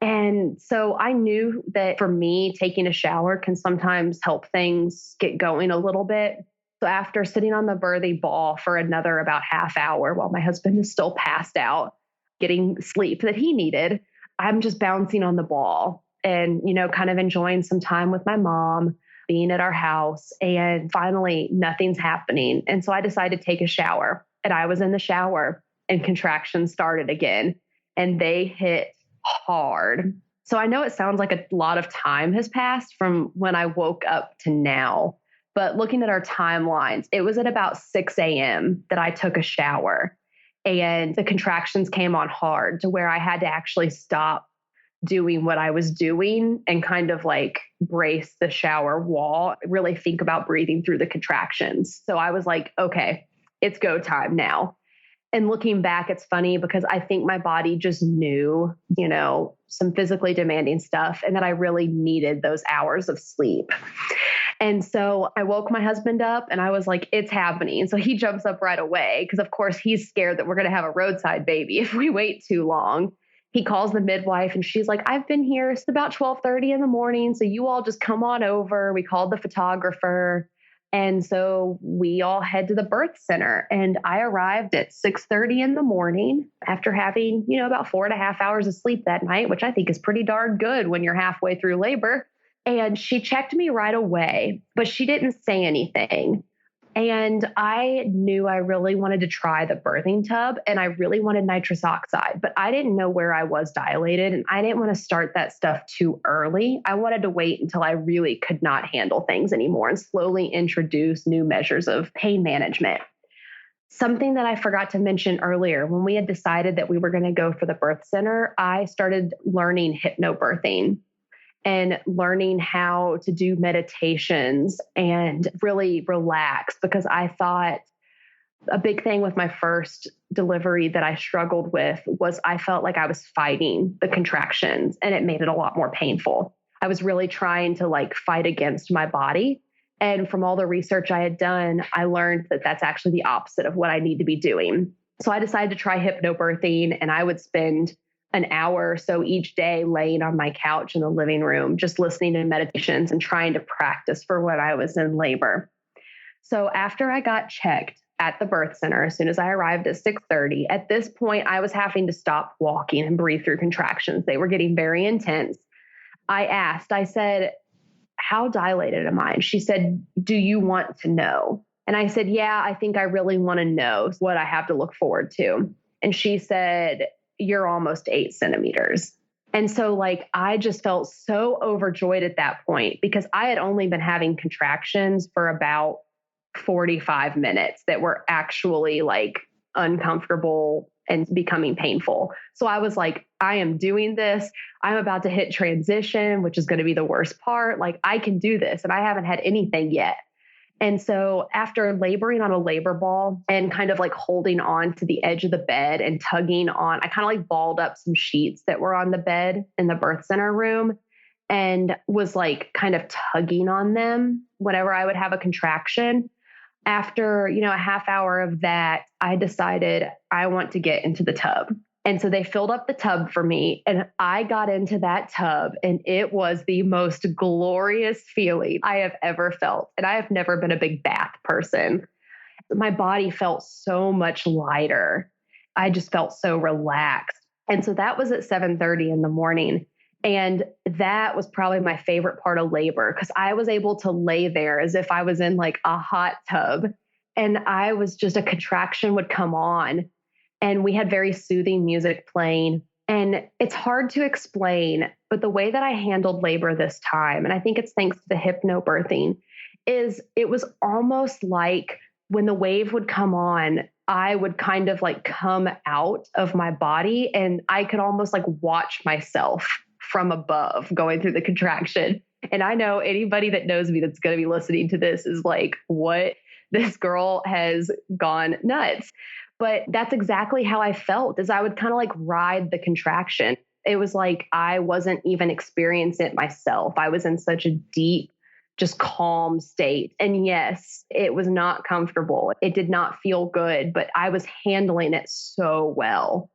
And so I knew that for me, taking a shower can sometimes help things get going a little bit. So after sitting on the birthing ball for another about half hour while my husband is still passed out, getting sleep that he needed, I'm just bouncing on the ball and, kind of enjoying some time with my mom, being at our house. And finally, nothing's happening. And so I decided to take a shower. And I was in the shower and contractions started again. And they hit hard. So I know it sounds like a lot of time has passed from when I woke up to now. But looking at our timelines, it was at about 6 a.m. that I took a shower and the contractions came on hard to where I had to actually stop doing what I was doing and kind of brace the shower wall, really think about breathing through the contractions. So I was like, okay, it's go time now. And looking back, it's funny because I think my body just knew, some physically demanding stuff and that I really needed those hours of sleep. And so I woke my husband up and I was like, it's happening. So he jumps up right away because, of course, he's scared that we're going to have a roadside baby if we wait too long. He calls the midwife and she's like, I've been here. It's about 12:30 in the morning. So you all just come on over. We called the photographer. And so we all head to the birth center. And I arrived at 6:30 in the morning after having, about 4.5 hours of sleep that night, which I think is pretty darn good when you're halfway through labor. And she checked me right away, but she didn't say anything. And I knew I really wanted to try the birthing tub and I really wanted nitrous oxide, but I didn't know where I was dilated and I didn't want to start that stuff too early. I wanted to wait until I really could not handle things anymore and slowly introduce new measures of pain management. Something that I forgot to mention earlier, when we had decided that we were going to go for the birth center, I started learning hypnobirthing and learning how to do meditations and really relax, because I thought a big thing with my first delivery that I struggled with was I felt like I was fighting the contractions and it made it a lot more painful. I was really trying to fight against my body. And from all the research I had done, I learned that that's actually the opposite of what I need to be doing. So I decided to try hypnobirthing, and I would spend an hour or so each day laying on my couch in the living room, just listening to meditations and trying to practice for when I was in labor. So after I got checked at the birth center, as soon as I arrived at 6:30, at this point, I was having to stop walking and breathe through contractions. They were getting very intense. I said, how dilated am I? And she said, do you want to know? And I said, yeah, I think I really want to know what I have to look forward to. And she said, you're almost 8 centimeters. And so I just felt so overjoyed at that point because I had only been having contractions for about 45 minutes that were actually uncomfortable and becoming painful. So I was like, I am doing this. I'm about to hit transition, which is going to be the worst part. I can do this. And I haven't had anything yet. And so after laboring on a labor ball and kind of holding on to the edge of the bed and tugging on, I kind of balled up some sheets that were on the bed in the birth center room and was kind of tugging on them whenever I would have a contraction. After, a half hour of that, I decided I want to get into the tub. And so they filled up the tub for me and I got into that tub and it was the most glorious feeling I have ever felt. And I have never been a big bath person. My body felt so much lighter. I just felt so relaxed. And so that was at 7:30 in the morning. And that was probably my favorite part of labor because I was able to lay there as if I was in a hot tub. And I was just, a contraction would come on. And we had very soothing music playing. And it's hard to explain, but the way that I handled labor this time, and I think it's thanks to the hypnobirthing, is it was almost like when the wave would come on, I would kind of come out of my body and I could almost watch myself from above going through the contraction. And I know anybody that knows me that's going to be listening to this is what? This girl has gone nuts. But that's exactly how I felt, is I would kind of ride the contraction. It was I wasn't even experiencing it myself. I was in such a deep, just calm state. And yes, it was not comfortable. It did not feel good, but I was handling it so well.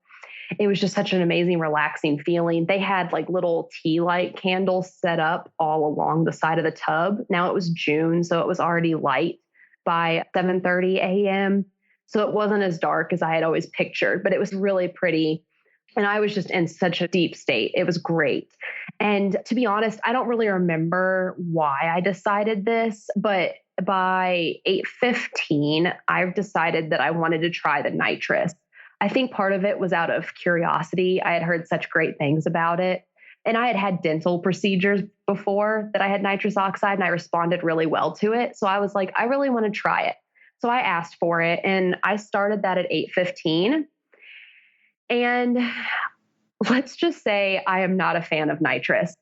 It was just such an amazing, relaxing feeling. They had little tea light candles set up all along the side of the tub. Now it was June, so it was already light by 7:30 a.m. So it wasn't as dark as I had always pictured, but it was really pretty. And I was just in such a deep state. It was great. And to be honest, I don't really remember why I decided this, but by 8:15, I've decided that I wanted to try the nitrous. I think part of it was out of curiosity. I had heard such great things about it. And I had had dental procedures before that I had nitrous oxide and I responded really well to it. So I was like, I really want to try it. So I asked for it and I started that at 8:15. And let's just say I am not a fan of nitrous.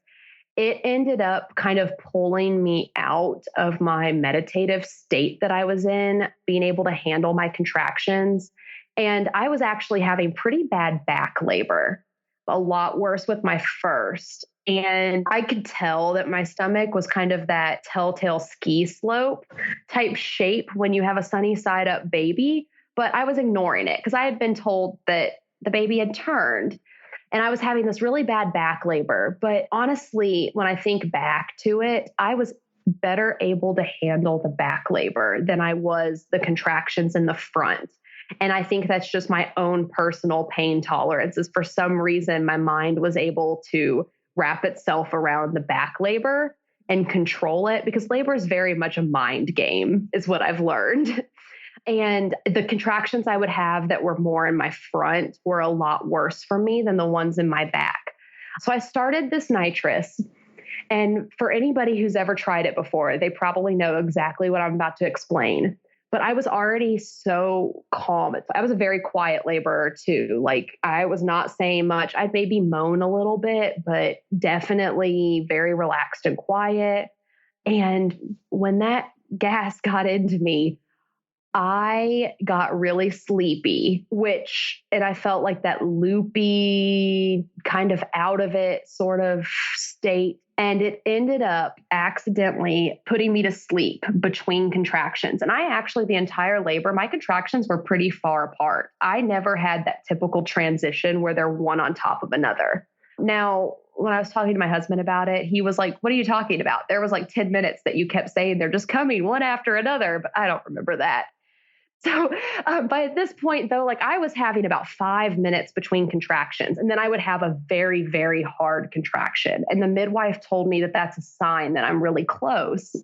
It ended up kind of pulling me out of my meditative state that I was in, being able to handle my contractions. And I was actually having pretty bad back labor. a lot worse with my first. And I could tell that my stomach was kind of that telltale ski slope type shape when you have a sunny side up baby. But I was ignoring it because I had been told that the baby had turned and I was having this really bad back labor. But honestly, when I think back to it, I was better able to handle the back labor than I was the contractions in the front. And I think that's just my own personal pain tolerance. Is for some reason, my mind was able to wrap itself around the back labor and control it, because labor is very much a mind game, is what I've learned. And the contractions I would have that were more in my front were a lot worse for me than the ones in my back. So I started this nitrous. And for anybody who's ever tried it before, they probably know exactly what I'm about to explain. But I was already so calm. I was a very quiet laborer too. Like, I was not saying much. I'd maybe moan a little bit, but definitely very relaxed and quiet. And when that gas got into me, I got really sleepy, and I felt like that loopy, kind of out of it sort of state. And it ended up accidentally putting me to sleep between contractions. And I actually, the entire labor, my contractions were pretty far apart. I never had that typical transition where they're one on top of another. Now, when I was talking to my husband about it, he was like, "What are you talking about? There was like 10 minutes that you kept saying they're just coming one after another." But I don't remember that. So by this point, though, like, I was having about 5 minutes between contractions, and then I would have a very, very hard contraction. And the midwife told me that that's a sign that I'm really close.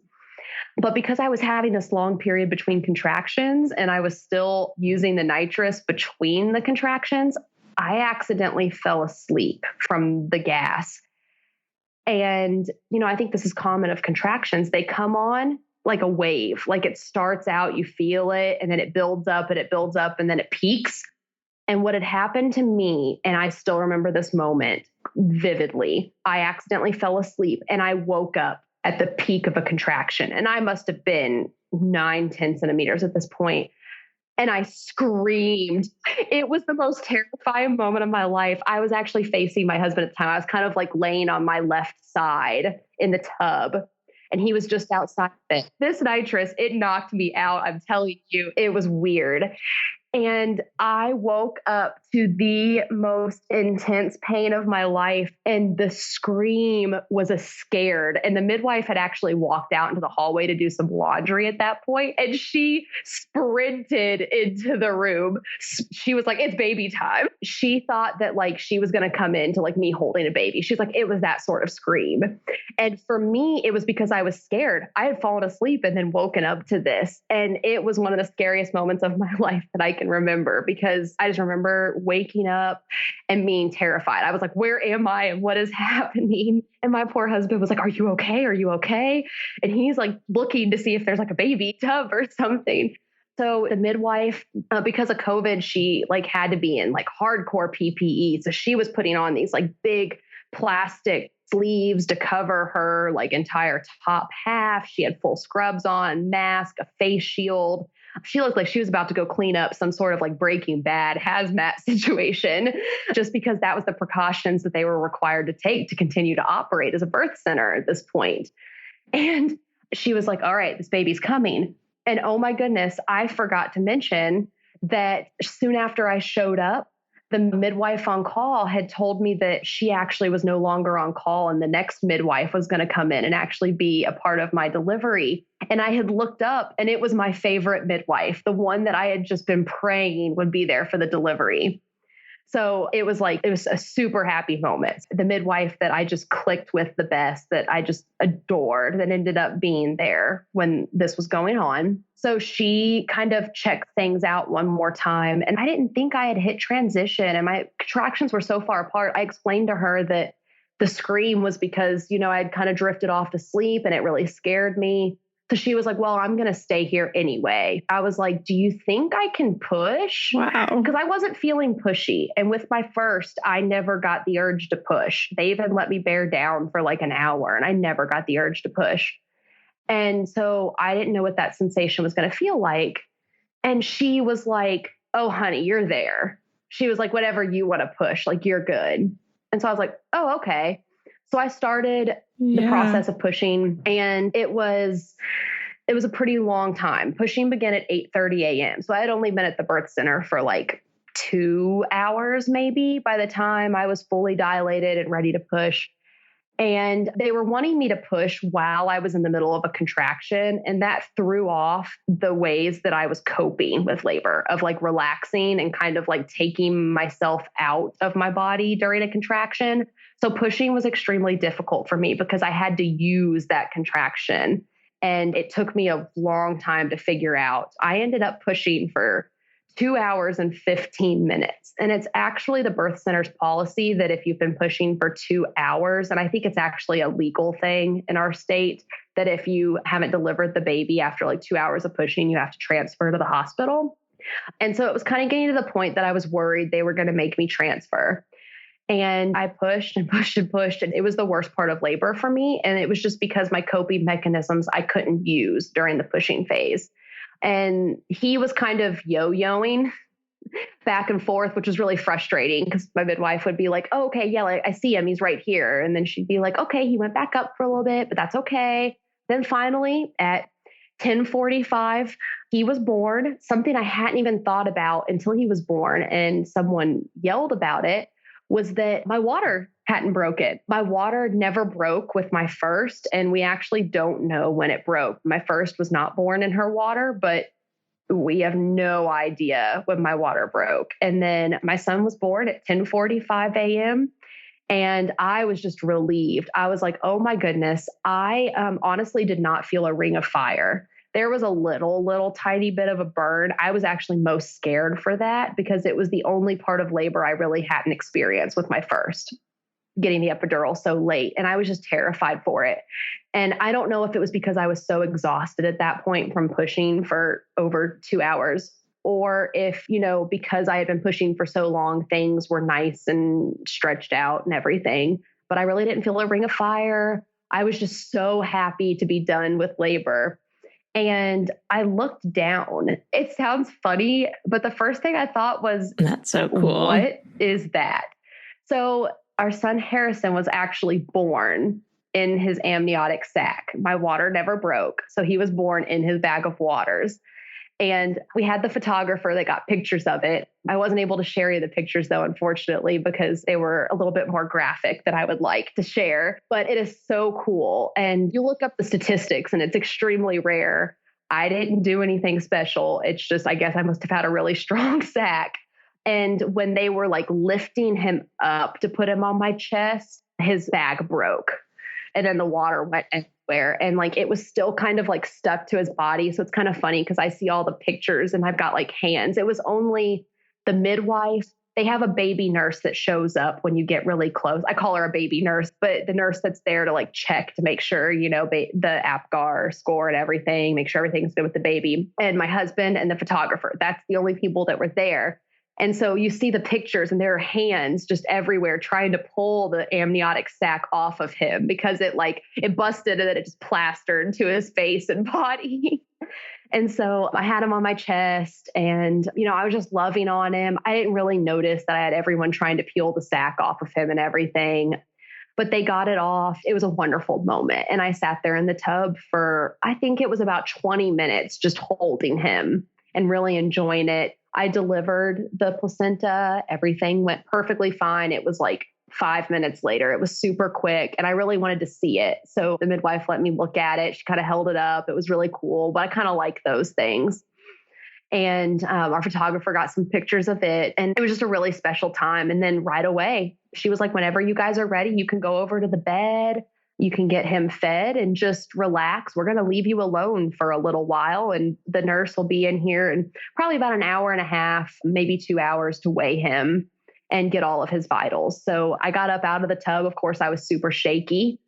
But because I was having this long period between contractions and I was still using the nitrous between the contractions, I accidentally fell asleep from the gas. And, I think this is common of contractions. They come on like a wave. Like, it starts out, you feel it, and then it builds up and it builds up and then it peaks. And what had happened to me, and I still remember this moment vividly, I accidentally fell asleep and I woke up at the peak of a contraction. And I must have been 9-10 centimeters at this point. And I screamed. It was the most terrifying moment of my life. I was actually facing my husband at the time. I was kind of like laying on my left side in the tub, and he was just outside of it. This nitrous, it knocked me out. I'm telling you, it was weird. And I woke up to the most intense pain of my life. And the scream was a scared. And the midwife had actually walked out into the hallway to do some laundry at that point. And she sprinted into the room. She was like, "It's baby time." She thought that like she was going to come into like me holding a baby. She's like, it was that sort of scream. And for me, it was because I was scared. I had fallen asleep and then woken up to this. And it was one of the scariest moments of my life that I can remember, because I just remember waking up and being terrified. I was like, where am I and what is happening? And my poor husband was like, "Are you okay? Are you okay?" And he's like looking to see if there's like a baby tub or something. So the midwife, because of COVID, she like had to be in like hardcore PPE. So she was putting on these like big plastic sleeves to cover her like entire top half. She had full scrubs on, mask, a face shield. She looked like she was about to go clean up some sort of like Breaking Bad hazmat situation, just because that was the precautions that they were required to take to continue to operate as a birth center at this point. And she was like, "All right, this baby's coming." And oh my goodness, I forgot to mention that soon after I showed up, the midwife on call had told me that she actually was no longer on call, and the next midwife was going to come in and actually be a part of my delivery. And I had looked up, and it was my favorite midwife, the one that I had just been praying would be there for the delivery. So it was a super happy moment. The midwife that I just clicked with the best, that I just adored, that ended up being there when this was going on. So she kind of checked things out one more time. And I didn't think I had hit transition, and my contractions were so far apart. I explained to her that the scream was because, I'd kind of drifted off to sleep and it really scared me. So she was like, "Well, I'm going to stay here anyway." I was like, "Do you think I can push?" Wow. Because I wasn't feeling pushy. And with my first, I never got the urge to push. They even let me bear down for like an hour, and I never got the urge to push. And so I didn't know what that sensation was going to feel like. And she was like, "Oh, honey, you're there." She was like, "Whatever you want to push, like, you're good." And so I was like, oh, okay. So I started the process of pushing, and it was a pretty long time. Pushing began at 8:30 a.m. So I had only been at the birth center for like 2 hours, maybe, by the time I was fully dilated and ready to push. And they were wanting me to push while I was in the middle of a contraction. And that threw off the ways that I was coping with labor, of like relaxing and kind of like taking myself out of my body during a contraction. So pushing was extremely difficult for me because I had to use that contraction. And it took me a long time to figure out. I ended up pushing for 2 hours and 15 minutes. And it's actually the birth center's policy that if you've been pushing for 2 hours, and I think it's actually a legal thing in our state, that if you haven't delivered the baby after like 2 hours of pushing, you have to transfer to the hospital. And so it was kind of getting to the point that I was worried they were going to make me transfer. And I pushed and pushed and pushed. And it was the worst part of labor for me. And it was just because my coping mechanisms I couldn't use during the pushing phase. And he was kind of yo-yoing back and forth, which was really frustrating because my midwife would be like, oh, okay, yeah, like, I see him. He's right here. And then she'd be like, okay, he went back up for a little bit, but that's okay. Then finally at 10:45, he was born, something I hadn't even thought about until he was born. And someone yelled about it, was that my water hadn't broken. My water never broke with my first, and we actually don't know when it broke. My first was not born in her water, but we have no idea when my water broke. And then my son was born at 10:45 a.m. And I was just relieved. I was like, oh my goodness. I honestly did not feel a ring of fire. There was a little tiny bit of a burn. I was actually most scared for that because it was the only part of labor I really hadn't experienced with my first, getting the epidural so late. And I was just terrified for it. And I don't know if it was because I was so exhausted at that point from pushing for over 2 hours, or if, because I had been pushing for so long, things were nice and stretched out and everything. But I really didn't feel a ring of fire. I was just so happy to be done with labor. And I looked down. It sounds funny, but the first thing I thought was, that's so cool. What is that? So our son Harrison was actually born in his amniotic sac. My water never broke. So he was born in his bag of waters. And we had the photographer that got pictures of it. I wasn't able to share you the pictures, though, unfortunately, because they were a little bit more graphic than I would like to share. But it is so cool. And you look up the statistics, and it's extremely rare. I didn't do anything special. It's just, I guess I must have had a really strong sac. And when they were like lifting him up to put him on my chest, his bag broke. And then the water went everywhere. And like it was still kind of like stuck to his body. So it's kind of funny because I see all the pictures and I've got like hands. It was only the midwife. They have a baby nurse that shows up when you get really close. I call her a baby nurse, but the nurse that's there to like check to make sure, the APGAR score and everything, make sure everything's good with the baby. And my husband and the photographer, that's the only people that were there. And so you see the pictures and there are hands just everywhere trying to pull the amniotic sac off of him because it busted and then it just plastered to his face and body. And so I had him on my chest and, I was just loving on him. I didn't really notice that I had everyone trying to peel the sac off of him and everything, but they got it off. It was a wonderful moment. And I sat there in the tub for, I think it was about 20 minutes, just holding him and really enjoying it. I delivered the placenta. Everything went perfectly fine. It was like 5 minutes later. It was super quick and I really wanted to see it. So the midwife let me look at it. She kind of held it up. It was really cool, but I kind of like those things. And our photographer got some pictures of it and it was just a really special time. And then right away, she was like, whenever you guys are ready, you can go over to the bed. You can get him fed and just relax. We're going to leave you alone for a little while. And the nurse will be in here in probably about an hour and a half, maybe 2 hours to weigh him and get all of his vitals. So I got up out of the tub. Of course, I was super shaky.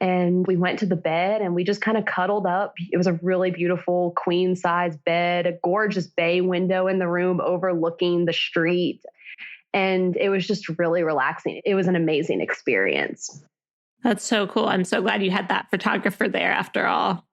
And we went to the bed and we just kind of cuddled up. It was a really beautiful queen size bed, a gorgeous bay window in the room overlooking the street. And it was just really relaxing. It was an amazing experience. That's so cool. I'm so glad you had that photographer there after all.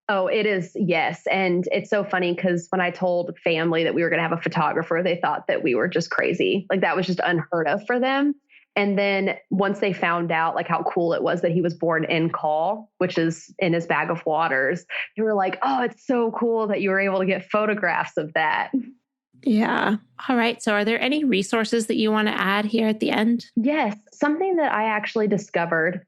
Oh, it is. Yes. And it's so funny because when I told family that we were going to have a photographer, they thought that we were just crazy. Like that was just unheard of for them. And then once they found out like how cool it was that he was born in call, which is in his bag of waters, they were like, oh, it's so cool that you were able to get photographs of that. Yeah. All right. So are there any resources that you want to add here at the end? Yes. Something that I actually discovered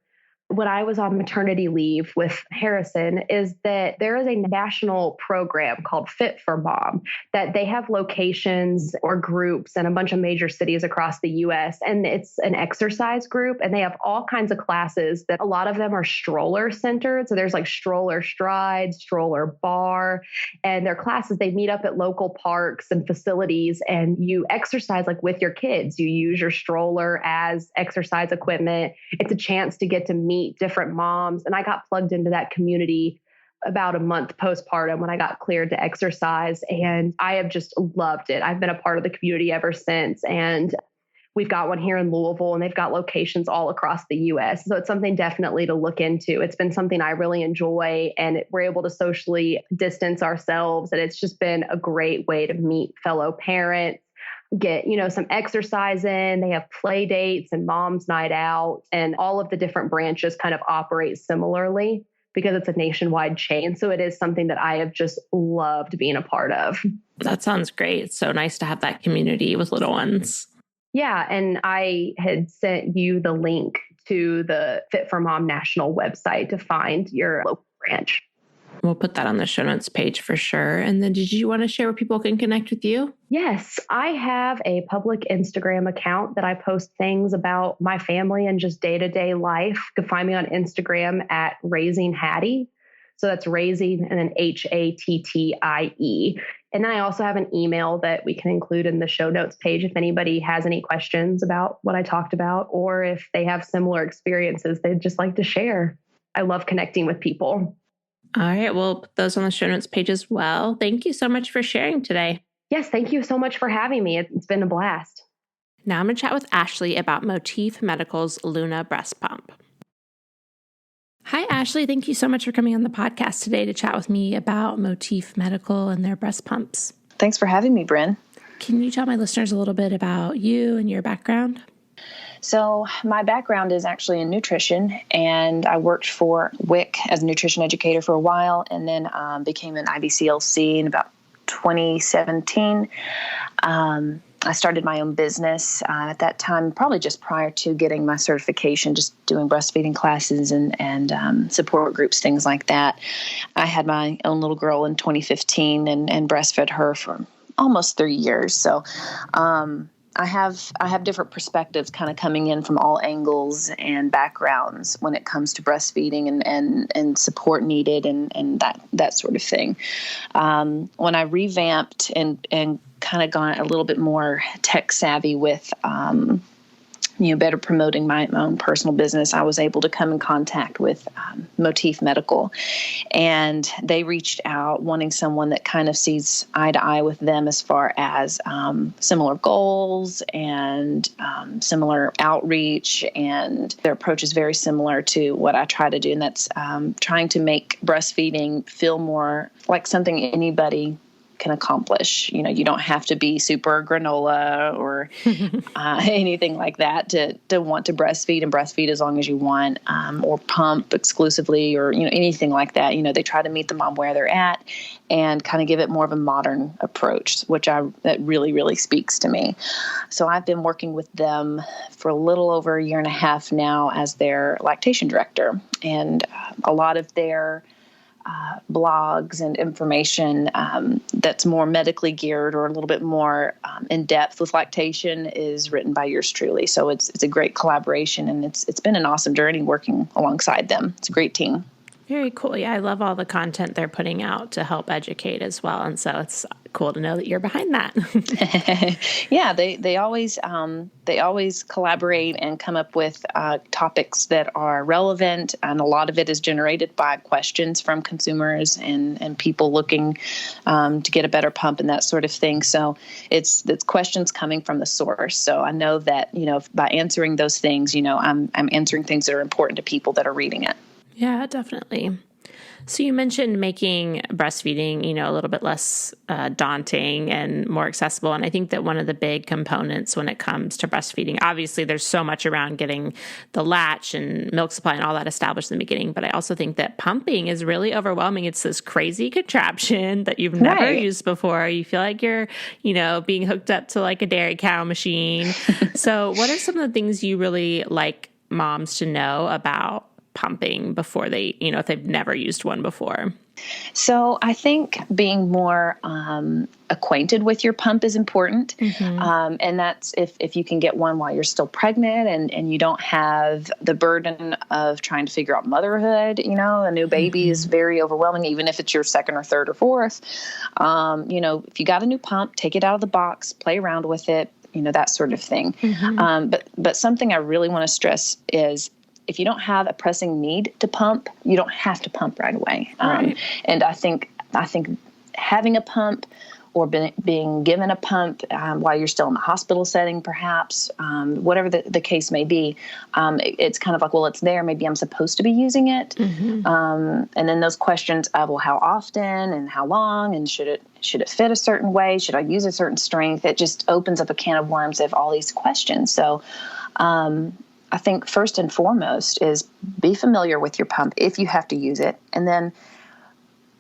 when I was on maternity leave with Harrison is that there is a national program called Fit for Mom, that they have locations or groups in a bunch of major cities across the US. And it's an exercise group, and they have all kinds of classes that a lot of them are stroller centered. So there's like stroller stride, stroller bar, and their classes, they meet up at local parks and facilities, and you exercise like with your kids. You use your stroller as exercise equipment. It's a chance to get to meet different moms. And I got plugged into that community about a month postpartum when I got cleared to exercise. And I have just loved it. I've been a part of the community ever since. And we've got one here in Louisville, and they've got locations all across the US. So it's something definitely to look into. It's been something I really enjoy, and we're able to socially distance ourselves. And it's just been a great way to meet fellow parents, get, some exercise in. They have play dates and mom's night out, and all of the different branches kind of operate similarly because it's a nationwide chain. So it is something that I have just loved being a part of. That sounds great. It's so nice to have that community with little ones. Yeah. And I had sent you the link to the Fit for Mom national website to find your local branch. We'll put that on the show notes page for sure. And then did you want to share where people can connect with you? Yes, I have a public Instagram account that I post things about my family and just day-to-day life. You can find me on Instagram at Raising Hattie. So that's raising and then Hattie. And then I also have an email that we can include in the show notes page if anybody has any questions about what I talked about, or if they have similar experiences they'd just like to share. I love connecting with people. All right. We'll put those on the show notes page as well. Thank you so much for sharing today. Yes, thank you so much for having me. It's been a blast. Now I'm going to chat with Ashley about Motif Medical's Luna breast pump. Hi, Ashley. Thank you so much for coming on the podcast today to chat with me about Motif Medical and their breast pumps. Thanks for having me, Bryn. Can you tell my listeners a little bit about you and your background? So my background is actually in nutrition, and I worked for WIC as a nutrition educator for a while, and then became an IBCLC in about 2017. I started my own business at that time, probably just prior to getting my certification, just doing breastfeeding classes and support groups, things like that. I had my own little girl in 2015 and breastfed her for almost 3 years. So I have different perspectives kind of coming in from all angles and backgrounds when it comes to breastfeeding and support needed and that sort of thing. When I revamped and kind of gone a little bit more tech savvy with better promoting my own personal business, I was able to come in contact with Motif Medical, and they reached out wanting someone that kind of sees eye to eye with them as far as similar goals and similar outreach, and their approach is very similar to what I try to do, and that's trying to make breastfeeding feel more like something anybody can accomplish. You don't have to be super granola or anything like that to want to breastfeed and breastfeed as long as you want, or pump exclusively or, anything like that. They try to meet the mom where they're at and kind of give it more of a modern approach, that really, really speaks to me. So I've been working with them for a little over a year and a half now as their lactation director, and a lot of their blogs and information that's more medically geared or a little bit more in depth with lactation is written by yours truly. So it's a great collaboration, and it's been an awesome journey working alongside them. It's a great team. Very cool. Yeah, I love all the content they're putting out to help educate as well. And so it's cool to know that you're behind that. Yeah, they always collaborate and come up with topics that are relevant, and a lot of it is generated by questions from consumers and people looking to get a better pump and that sort of thing. So it's questions coming from the source. So I know that by answering those things, I'm answering things that are important to people that are reading it. Yeah, definitely. So you mentioned making breastfeeding, a little bit less daunting and more accessible. And I think that one of the big components when it comes to breastfeeding, obviously there's so much around getting the latch and milk supply and all that established in the beginning. But I also think that pumping is really overwhelming. It's this crazy contraption that you've never used before. You feel like you're, being hooked up to like a dairy cow machine. So what are some of the things you really like moms to know about pumping before they, if they've never used one before? So I think being more acquainted with your pump is important. And that's if you can get one while you're still pregnant and you don't have the burden of trying to figure out motherhood. A new baby is very overwhelming, even if it's your second or third or fourth. If you got a new pump, take it out of the box, play around with it, that sort of thing. But something I really want to stress is, if you don't have a pressing need to pump, you don't have to pump right away. And I think having a pump or being given a pump while you're still in the hospital setting, perhaps, whatever the case may be, it's kind of like, well, it's there. Maybe I'm supposed to be using it. And then those questions of, well, how often and how long, and should it fit a certain way? Should I use a certain strength? It just opens up a can of worms of all these questions. So, I think first and foremost is be familiar with your pump if you have to use it, and then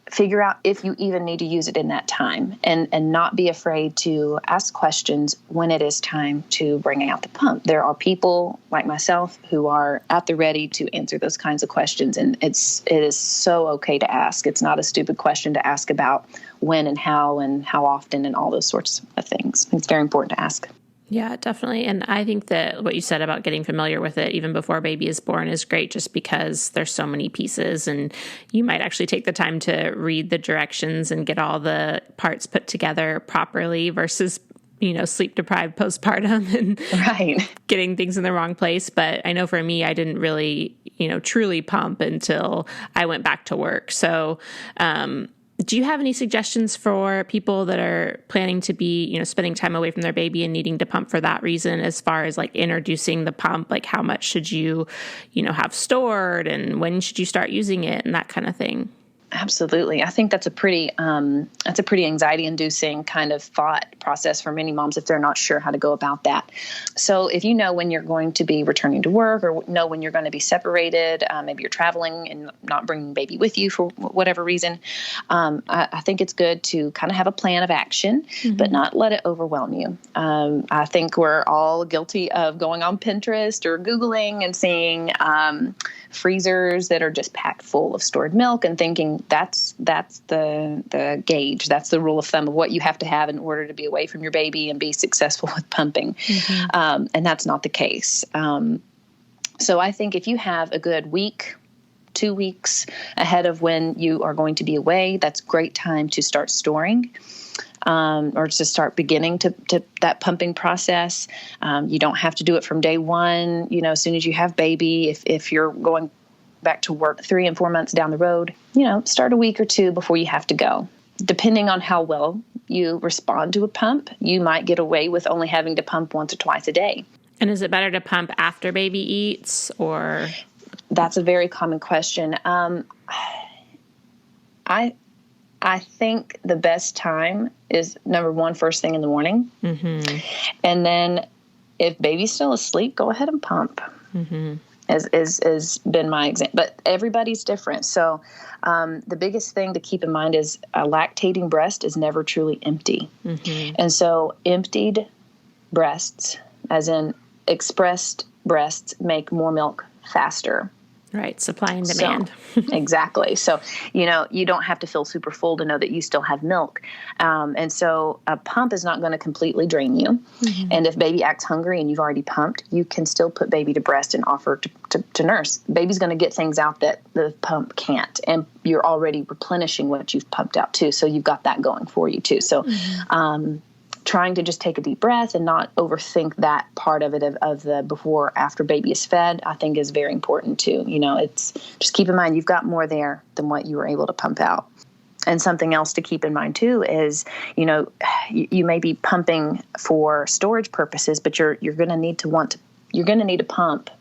figure out if you even need to use it in that time, and not be afraid to ask questions when it is time to bring out the pump. There are people like myself who are at the ready to answer those kinds of questions, and it is so okay to ask. It's not a stupid question to ask about when and how often and all those sorts of things. It's very important to ask. Yeah, definitely. And I think that what you said about getting familiar with it even before a baby is born is great, just because there's so many pieces, and you might actually take the time to read the directions and get all the parts put together properly versus, sleep deprived postpartum and getting things in the wrong place. But I know for me, I didn't really, truly pump until I went back to work. So, do you have any suggestions for people that are planning to be, spending time away from their baby and needing to pump for that reason, as far as like introducing the pump, like how much should you, have stored, and when should you start using it, and that kind of thing? Absolutely. I think that's a pretty anxiety-inducing kind of thought process for many moms if they're not sure how to go about that. So if you know when you're going to be returning to work, or know when you're going to be separated, maybe you're traveling and not bringing baby with you for whatever reason, I think it's good to kind of have a plan of action, but not let it overwhelm you. I think we're all guilty of going on Pinterest or Googling and seeing freezers that are just packed full of stored milk and thinking that's the gauge, that's the rule of thumb of what you have to have in order to be away from your baby and be successful with pumping. And that's not the case. So I think if you have a good week, 2 weeks ahead of when you are going to be away, that's great time to start storing. Or to start beginning to that pumping process. You don't have to do it from day one, as soon as you have baby. If you're going back to work 3 and 4 months down the road, start a week or 2 before you have to go. Depending on how well you respond to a pump, you might get away with only having to pump once or twice a day. And is it better to pump after baby eats, or? That's a very common question. I think the best time is, number one, first thing in the morning. And then if baby's still asleep, go ahead and pump. Has been my example. But everybody's different. So the biggest thing to keep in mind is a lactating breast is never truly empty. And so emptied breasts, as in expressed breasts, make more milk faster. Right. Supply and demand. So, exactly. So, you don't have to feel super full to know that you still have milk. And so a pump is not going to completely drain you. And if baby acts hungry and you've already pumped, you can still put baby to breast and offer to nurse. Baby's going to get things out that the pump can't. And you're already replenishing what you've pumped out too. So you've got that going for you too. So, trying to just take a deep breath and not overthink that part of it of the before after baby is fed, I think is very important too. It's just keep in mind you've got more there than what you were able to pump out. And something else to keep in mind too is, you may be pumping for storage purposes, but you're going to need to pump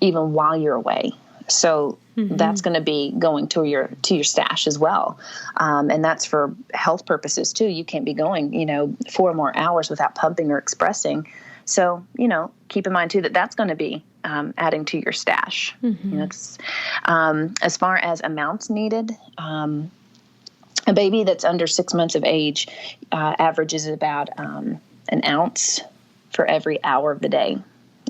even while you're away. So that's going to be going to your stash as well. And that's for health purposes too. You can't be going, 4 more hours without pumping or expressing. So, keep in mind too, that's going to be adding to your stash. It's, as far as amounts needed, a baby that's under 6 months of age averages about an ounce for every hour of the day.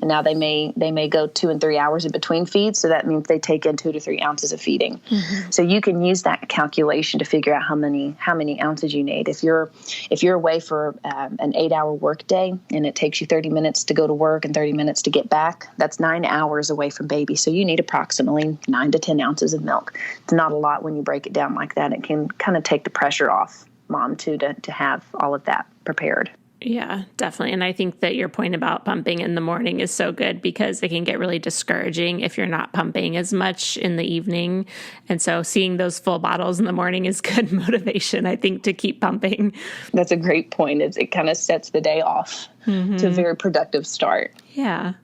And now they may go 2 and 3 hours in between feeds, so that means they take in 2 to 3 ounces of feeding. So you can use that calculation to figure out how many ounces you need. If you're away for an 8-hour work day and it takes you 30 minutes to go to work and 30 minutes to get back, that's 9 hours away from baby. So you need approximately 9 to 10 ounces of milk. It's not a lot when you break it down like that. It can kind of take the pressure off mom too to have all of that prepared. Yeah, definitely. And I think that your point about pumping in the morning is so good because it can get really discouraging if you're not pumping as much in the evening. And so seeing those full bottles in the morning is good motivation, I think, to keep pumping. That's a great point. It kind of sets the day off to a very productive start. Yeah.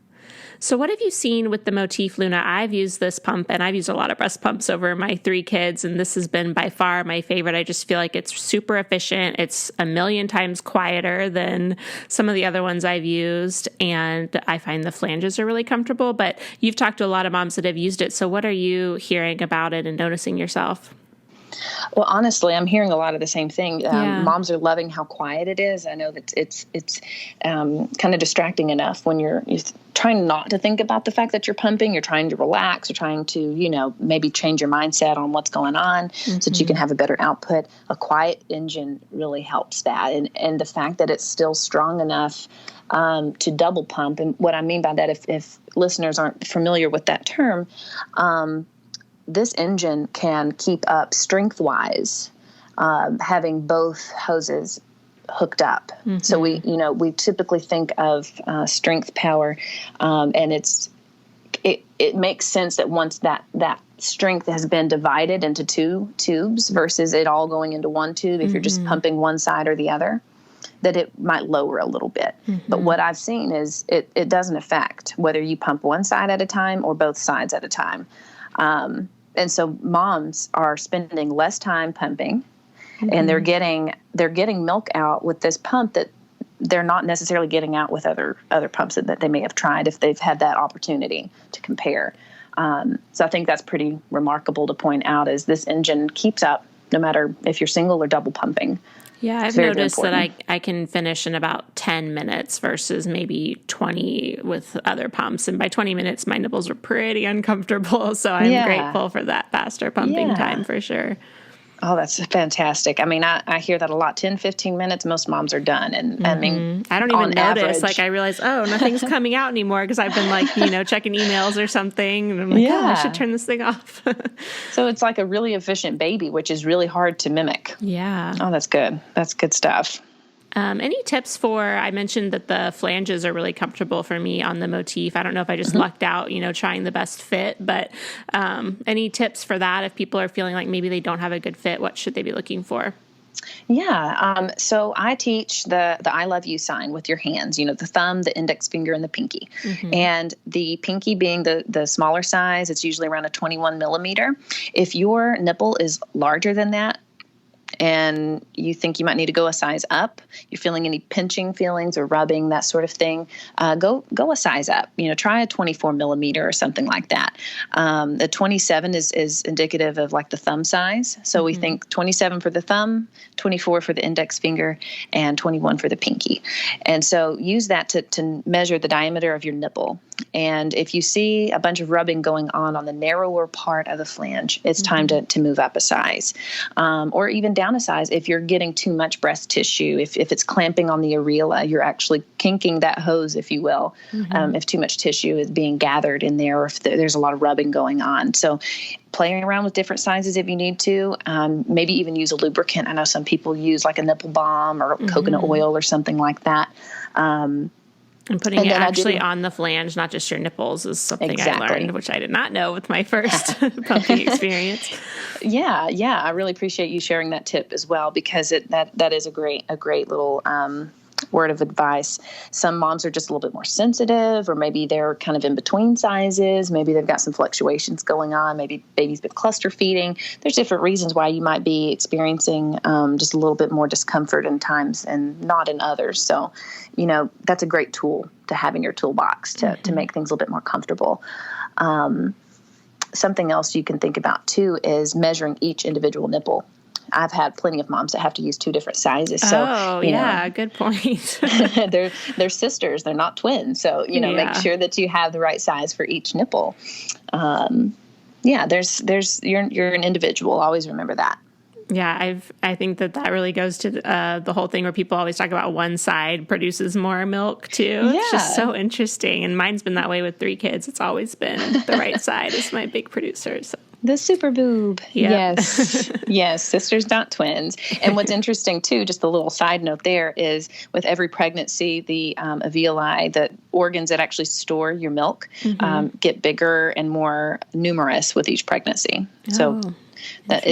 So what have you seen with the Motif Luna? I've used this pump, and I've used a lot of breast pumps over my 3 kids, and this has been by far my favorite. I just feel like it's super efficient. It's a million times quieter than some of the other ones I've used, and I find the flanges are really comfortable. But you've talked to a lot of moms that have used it, so what are you hearing about it and noticing yourself? Well, honestly, I'm hearing a lot of the same thing. Moms are loving how quiet it is. I know that it's kind of distracting enough when you're trying not to think about the fact that you're pumping. You're trying to relax. You're trying to, maybe change your mindset on what's going on so that you can have a better output. A quiet engine really helps that. And the fact that it's still strong enough to double pump. And what I mean by that, if listeners aren't familiar with that term, this engine can keep up strength-wise, having both hoses hooked up. So we typically think of strength power, and it makes sense that once that strength has been divided into 2 tubes versus it all going into 1 tube, if you're just pumping one side or the other, that it might lower a little bit. But what I've seen is it doesn't affect whether you pump one side at a time or both sides at a time. And so moms are spending less time pumping, and they're getting milk out with this pump that they're not necessarily getting out with other pumps that they may have tried if they've had that opportunity to compare. So I think that's pretty remarkable to point out, is this engine keeps up no matter if you're single or double pumping. Yeah, I've noticed that I can finish in about 10 minutes versus maybe 20 with other pumps. And by 20 minutes, my nipples are pretty uncomfortable. So I'm grateful for that faster pumping time for sure. Oh, that's fantastic. I mean, I hear that a lot. 10, 15 minutes, most moms are done. And I mean, I don't even notice. Average, like I realize, nothing's coming out anymore because I've been checking emails or something. And I'm like, I should turn this thing off. So it's like a really efficient baby, which is really hard to mimic. Yeah. Oh, that's good. That's good stuff. Any tips I mentioned that the flanges are really comfortable for me on the Motif. I don't know if I just lucked out, trying the best fit, but any tips for that? If people are feeling like maybe they don't have a good fit, what should they be looking for? Yeah. So I teach the I love you sign with your hands, the thumb, the index finger, and the pinky. And the pinky being the smaller size, it's usually around a 21 millimeter. If your nipple is larger than that, and you think you might need to go a size up, you're feeling any pinching feelings or rubbing, that sort of thing, go a size up. Try a 24 millimeter or something like that. The 27 is indicative of like the thumb size. So we think 27 for the thumb, 24 for the index finger, and 21 for the pinky. And so use that to measure the diameter of your nipple. And if you see a bunch of rubbing going on the narrower part of the flange, it's time to move up a size, or even down a size if you're getting too much breast tissue. If it's clamping on the areola, you're actually kinking that hose, if you will, if too much tissue is being gathered in there, or if there's a lot of rubbing going on. So playing around with different sizes if you need to, maybe even use a lubricant. I know some people use like a nipple balm or coconut oil or something like that. And putting it actually on the flange, not just your nipples, is something I learned, which I did not know with my first pumping experience. Yeah. I really appreciate you sharing that tip as well, because that is a great little word of advice. Some moms are just a little bit more sensitive, or maybe they're kind of in between sizes. Maybe they've got some fluctuations going on. Maybe baby's been cluster feeding. There's different reasons why you might be experiencing just a little bit more discomfort in times and not in others. So, that's a great tool to have in your toolbox to make things a little bit more comfortable. Something else you can think about too is measuring each individual nipple. I've had plenty of moms that have to use 2 different sizes. So, good point. they're sisters. They're not twins. So, make sure that you have the right size for each nipple. You're an individual. Always remember that. Yeah, I think that really goes to the whole thing where people always talk about one side produces more milk too. Yeah. It's just so interesting. And mine's been that way with 3 kids. It's always been the right side is my big producer. So. The super boob. Yep. Yes. Yes. Sisters, not twins. And what's interesting too, just a little side note there, is with every pregnancy, the alveoli, the organs that actually store your milk, get bigger and more numerous with each pregnancy. So that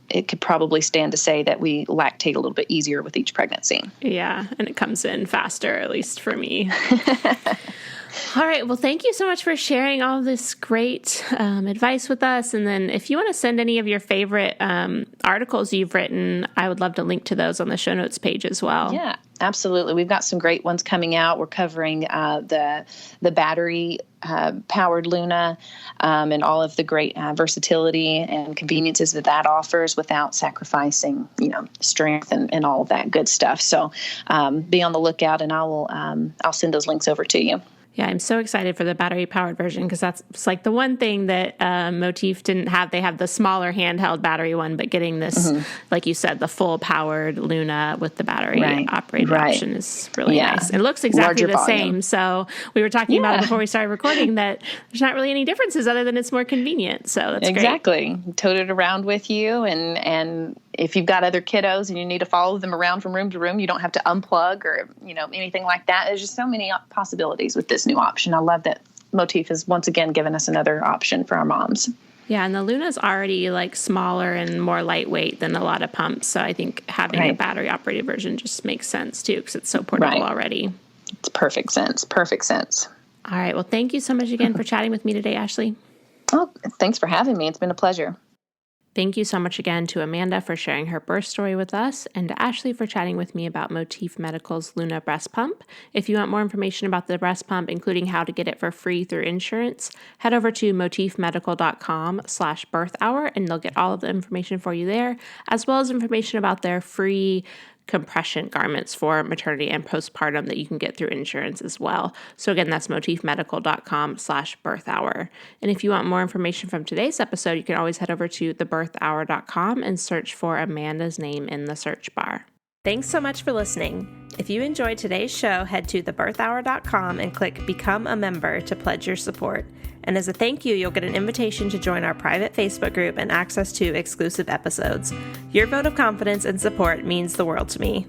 it could probably stand to say that we lactate a little bit easier with each pregnancy. Yeah. And it comes in faster, at least for me. All right. Well, thank you so much for sharing all this great advice with us. And then if you want to send any of your favorite articles you've written, I would love to link to those on the show notes page as well. Yeah, absolutely. We've got some great ones coming out. We're covering the battery powered Luna and all of the great versatility and conveniences that offers without sacrificing, strength and all of that good stuff. So be on the lookout, and I'll send those links over to you. Yeah, I'm so excited for the battery-powered version because it's like the one thing that Motif didn't have. They have the smaller handheld battery one, but getting this, like you said, the full-powered Luna with the battery-operated option is really nice. It looks exactly the same. So we were talking about it before we started recording that there's not really any differences other than it's more convenient. So that's great. Exactly. Tote it around with you, and if you've got other kiddos and you need to follow them around from room to room, you don't have to unplug or, anything like that. There's just so many possibilities with this new option. I love that Motif has once again given us another option for our moms. Yeah, and the Luna's already smaller and more lightweight than a lot of pumps. So I think having a battery operated version just makes sense too because it's so portable already. It's perfect sense. Perfect sense. All right. Well, thank you so much again for chatting with me today, Ashley. Oh, thanks for having me. It's been a pleasure. Thank you so much again to Amanda for sharing her birth story with us and to Ashley for chatting with me about Motif Medical's Luna breast pump. If you want more information about the breast pump, including how to get it for free through insurance, head over to motifmedical.com/birthhour and they'll get all of the information for you there, as well as information about their free compression garments for maternity and postpartum that you can get through insurance as well. So again, that's motifmedical.com/birthhour. And if you want more information from today's episode, you can always head over to thebirthhour.com and search for Amanda's name in the search bar. Thanks so much for listening. If you enjoyed today's show, head to thebirthhour.com and click Become a Member to pledge your support. And as a thank you, you'll get an invitation to join our private Facebook group and access to exclusive episodes. Your vote of confidence and support means the world to me.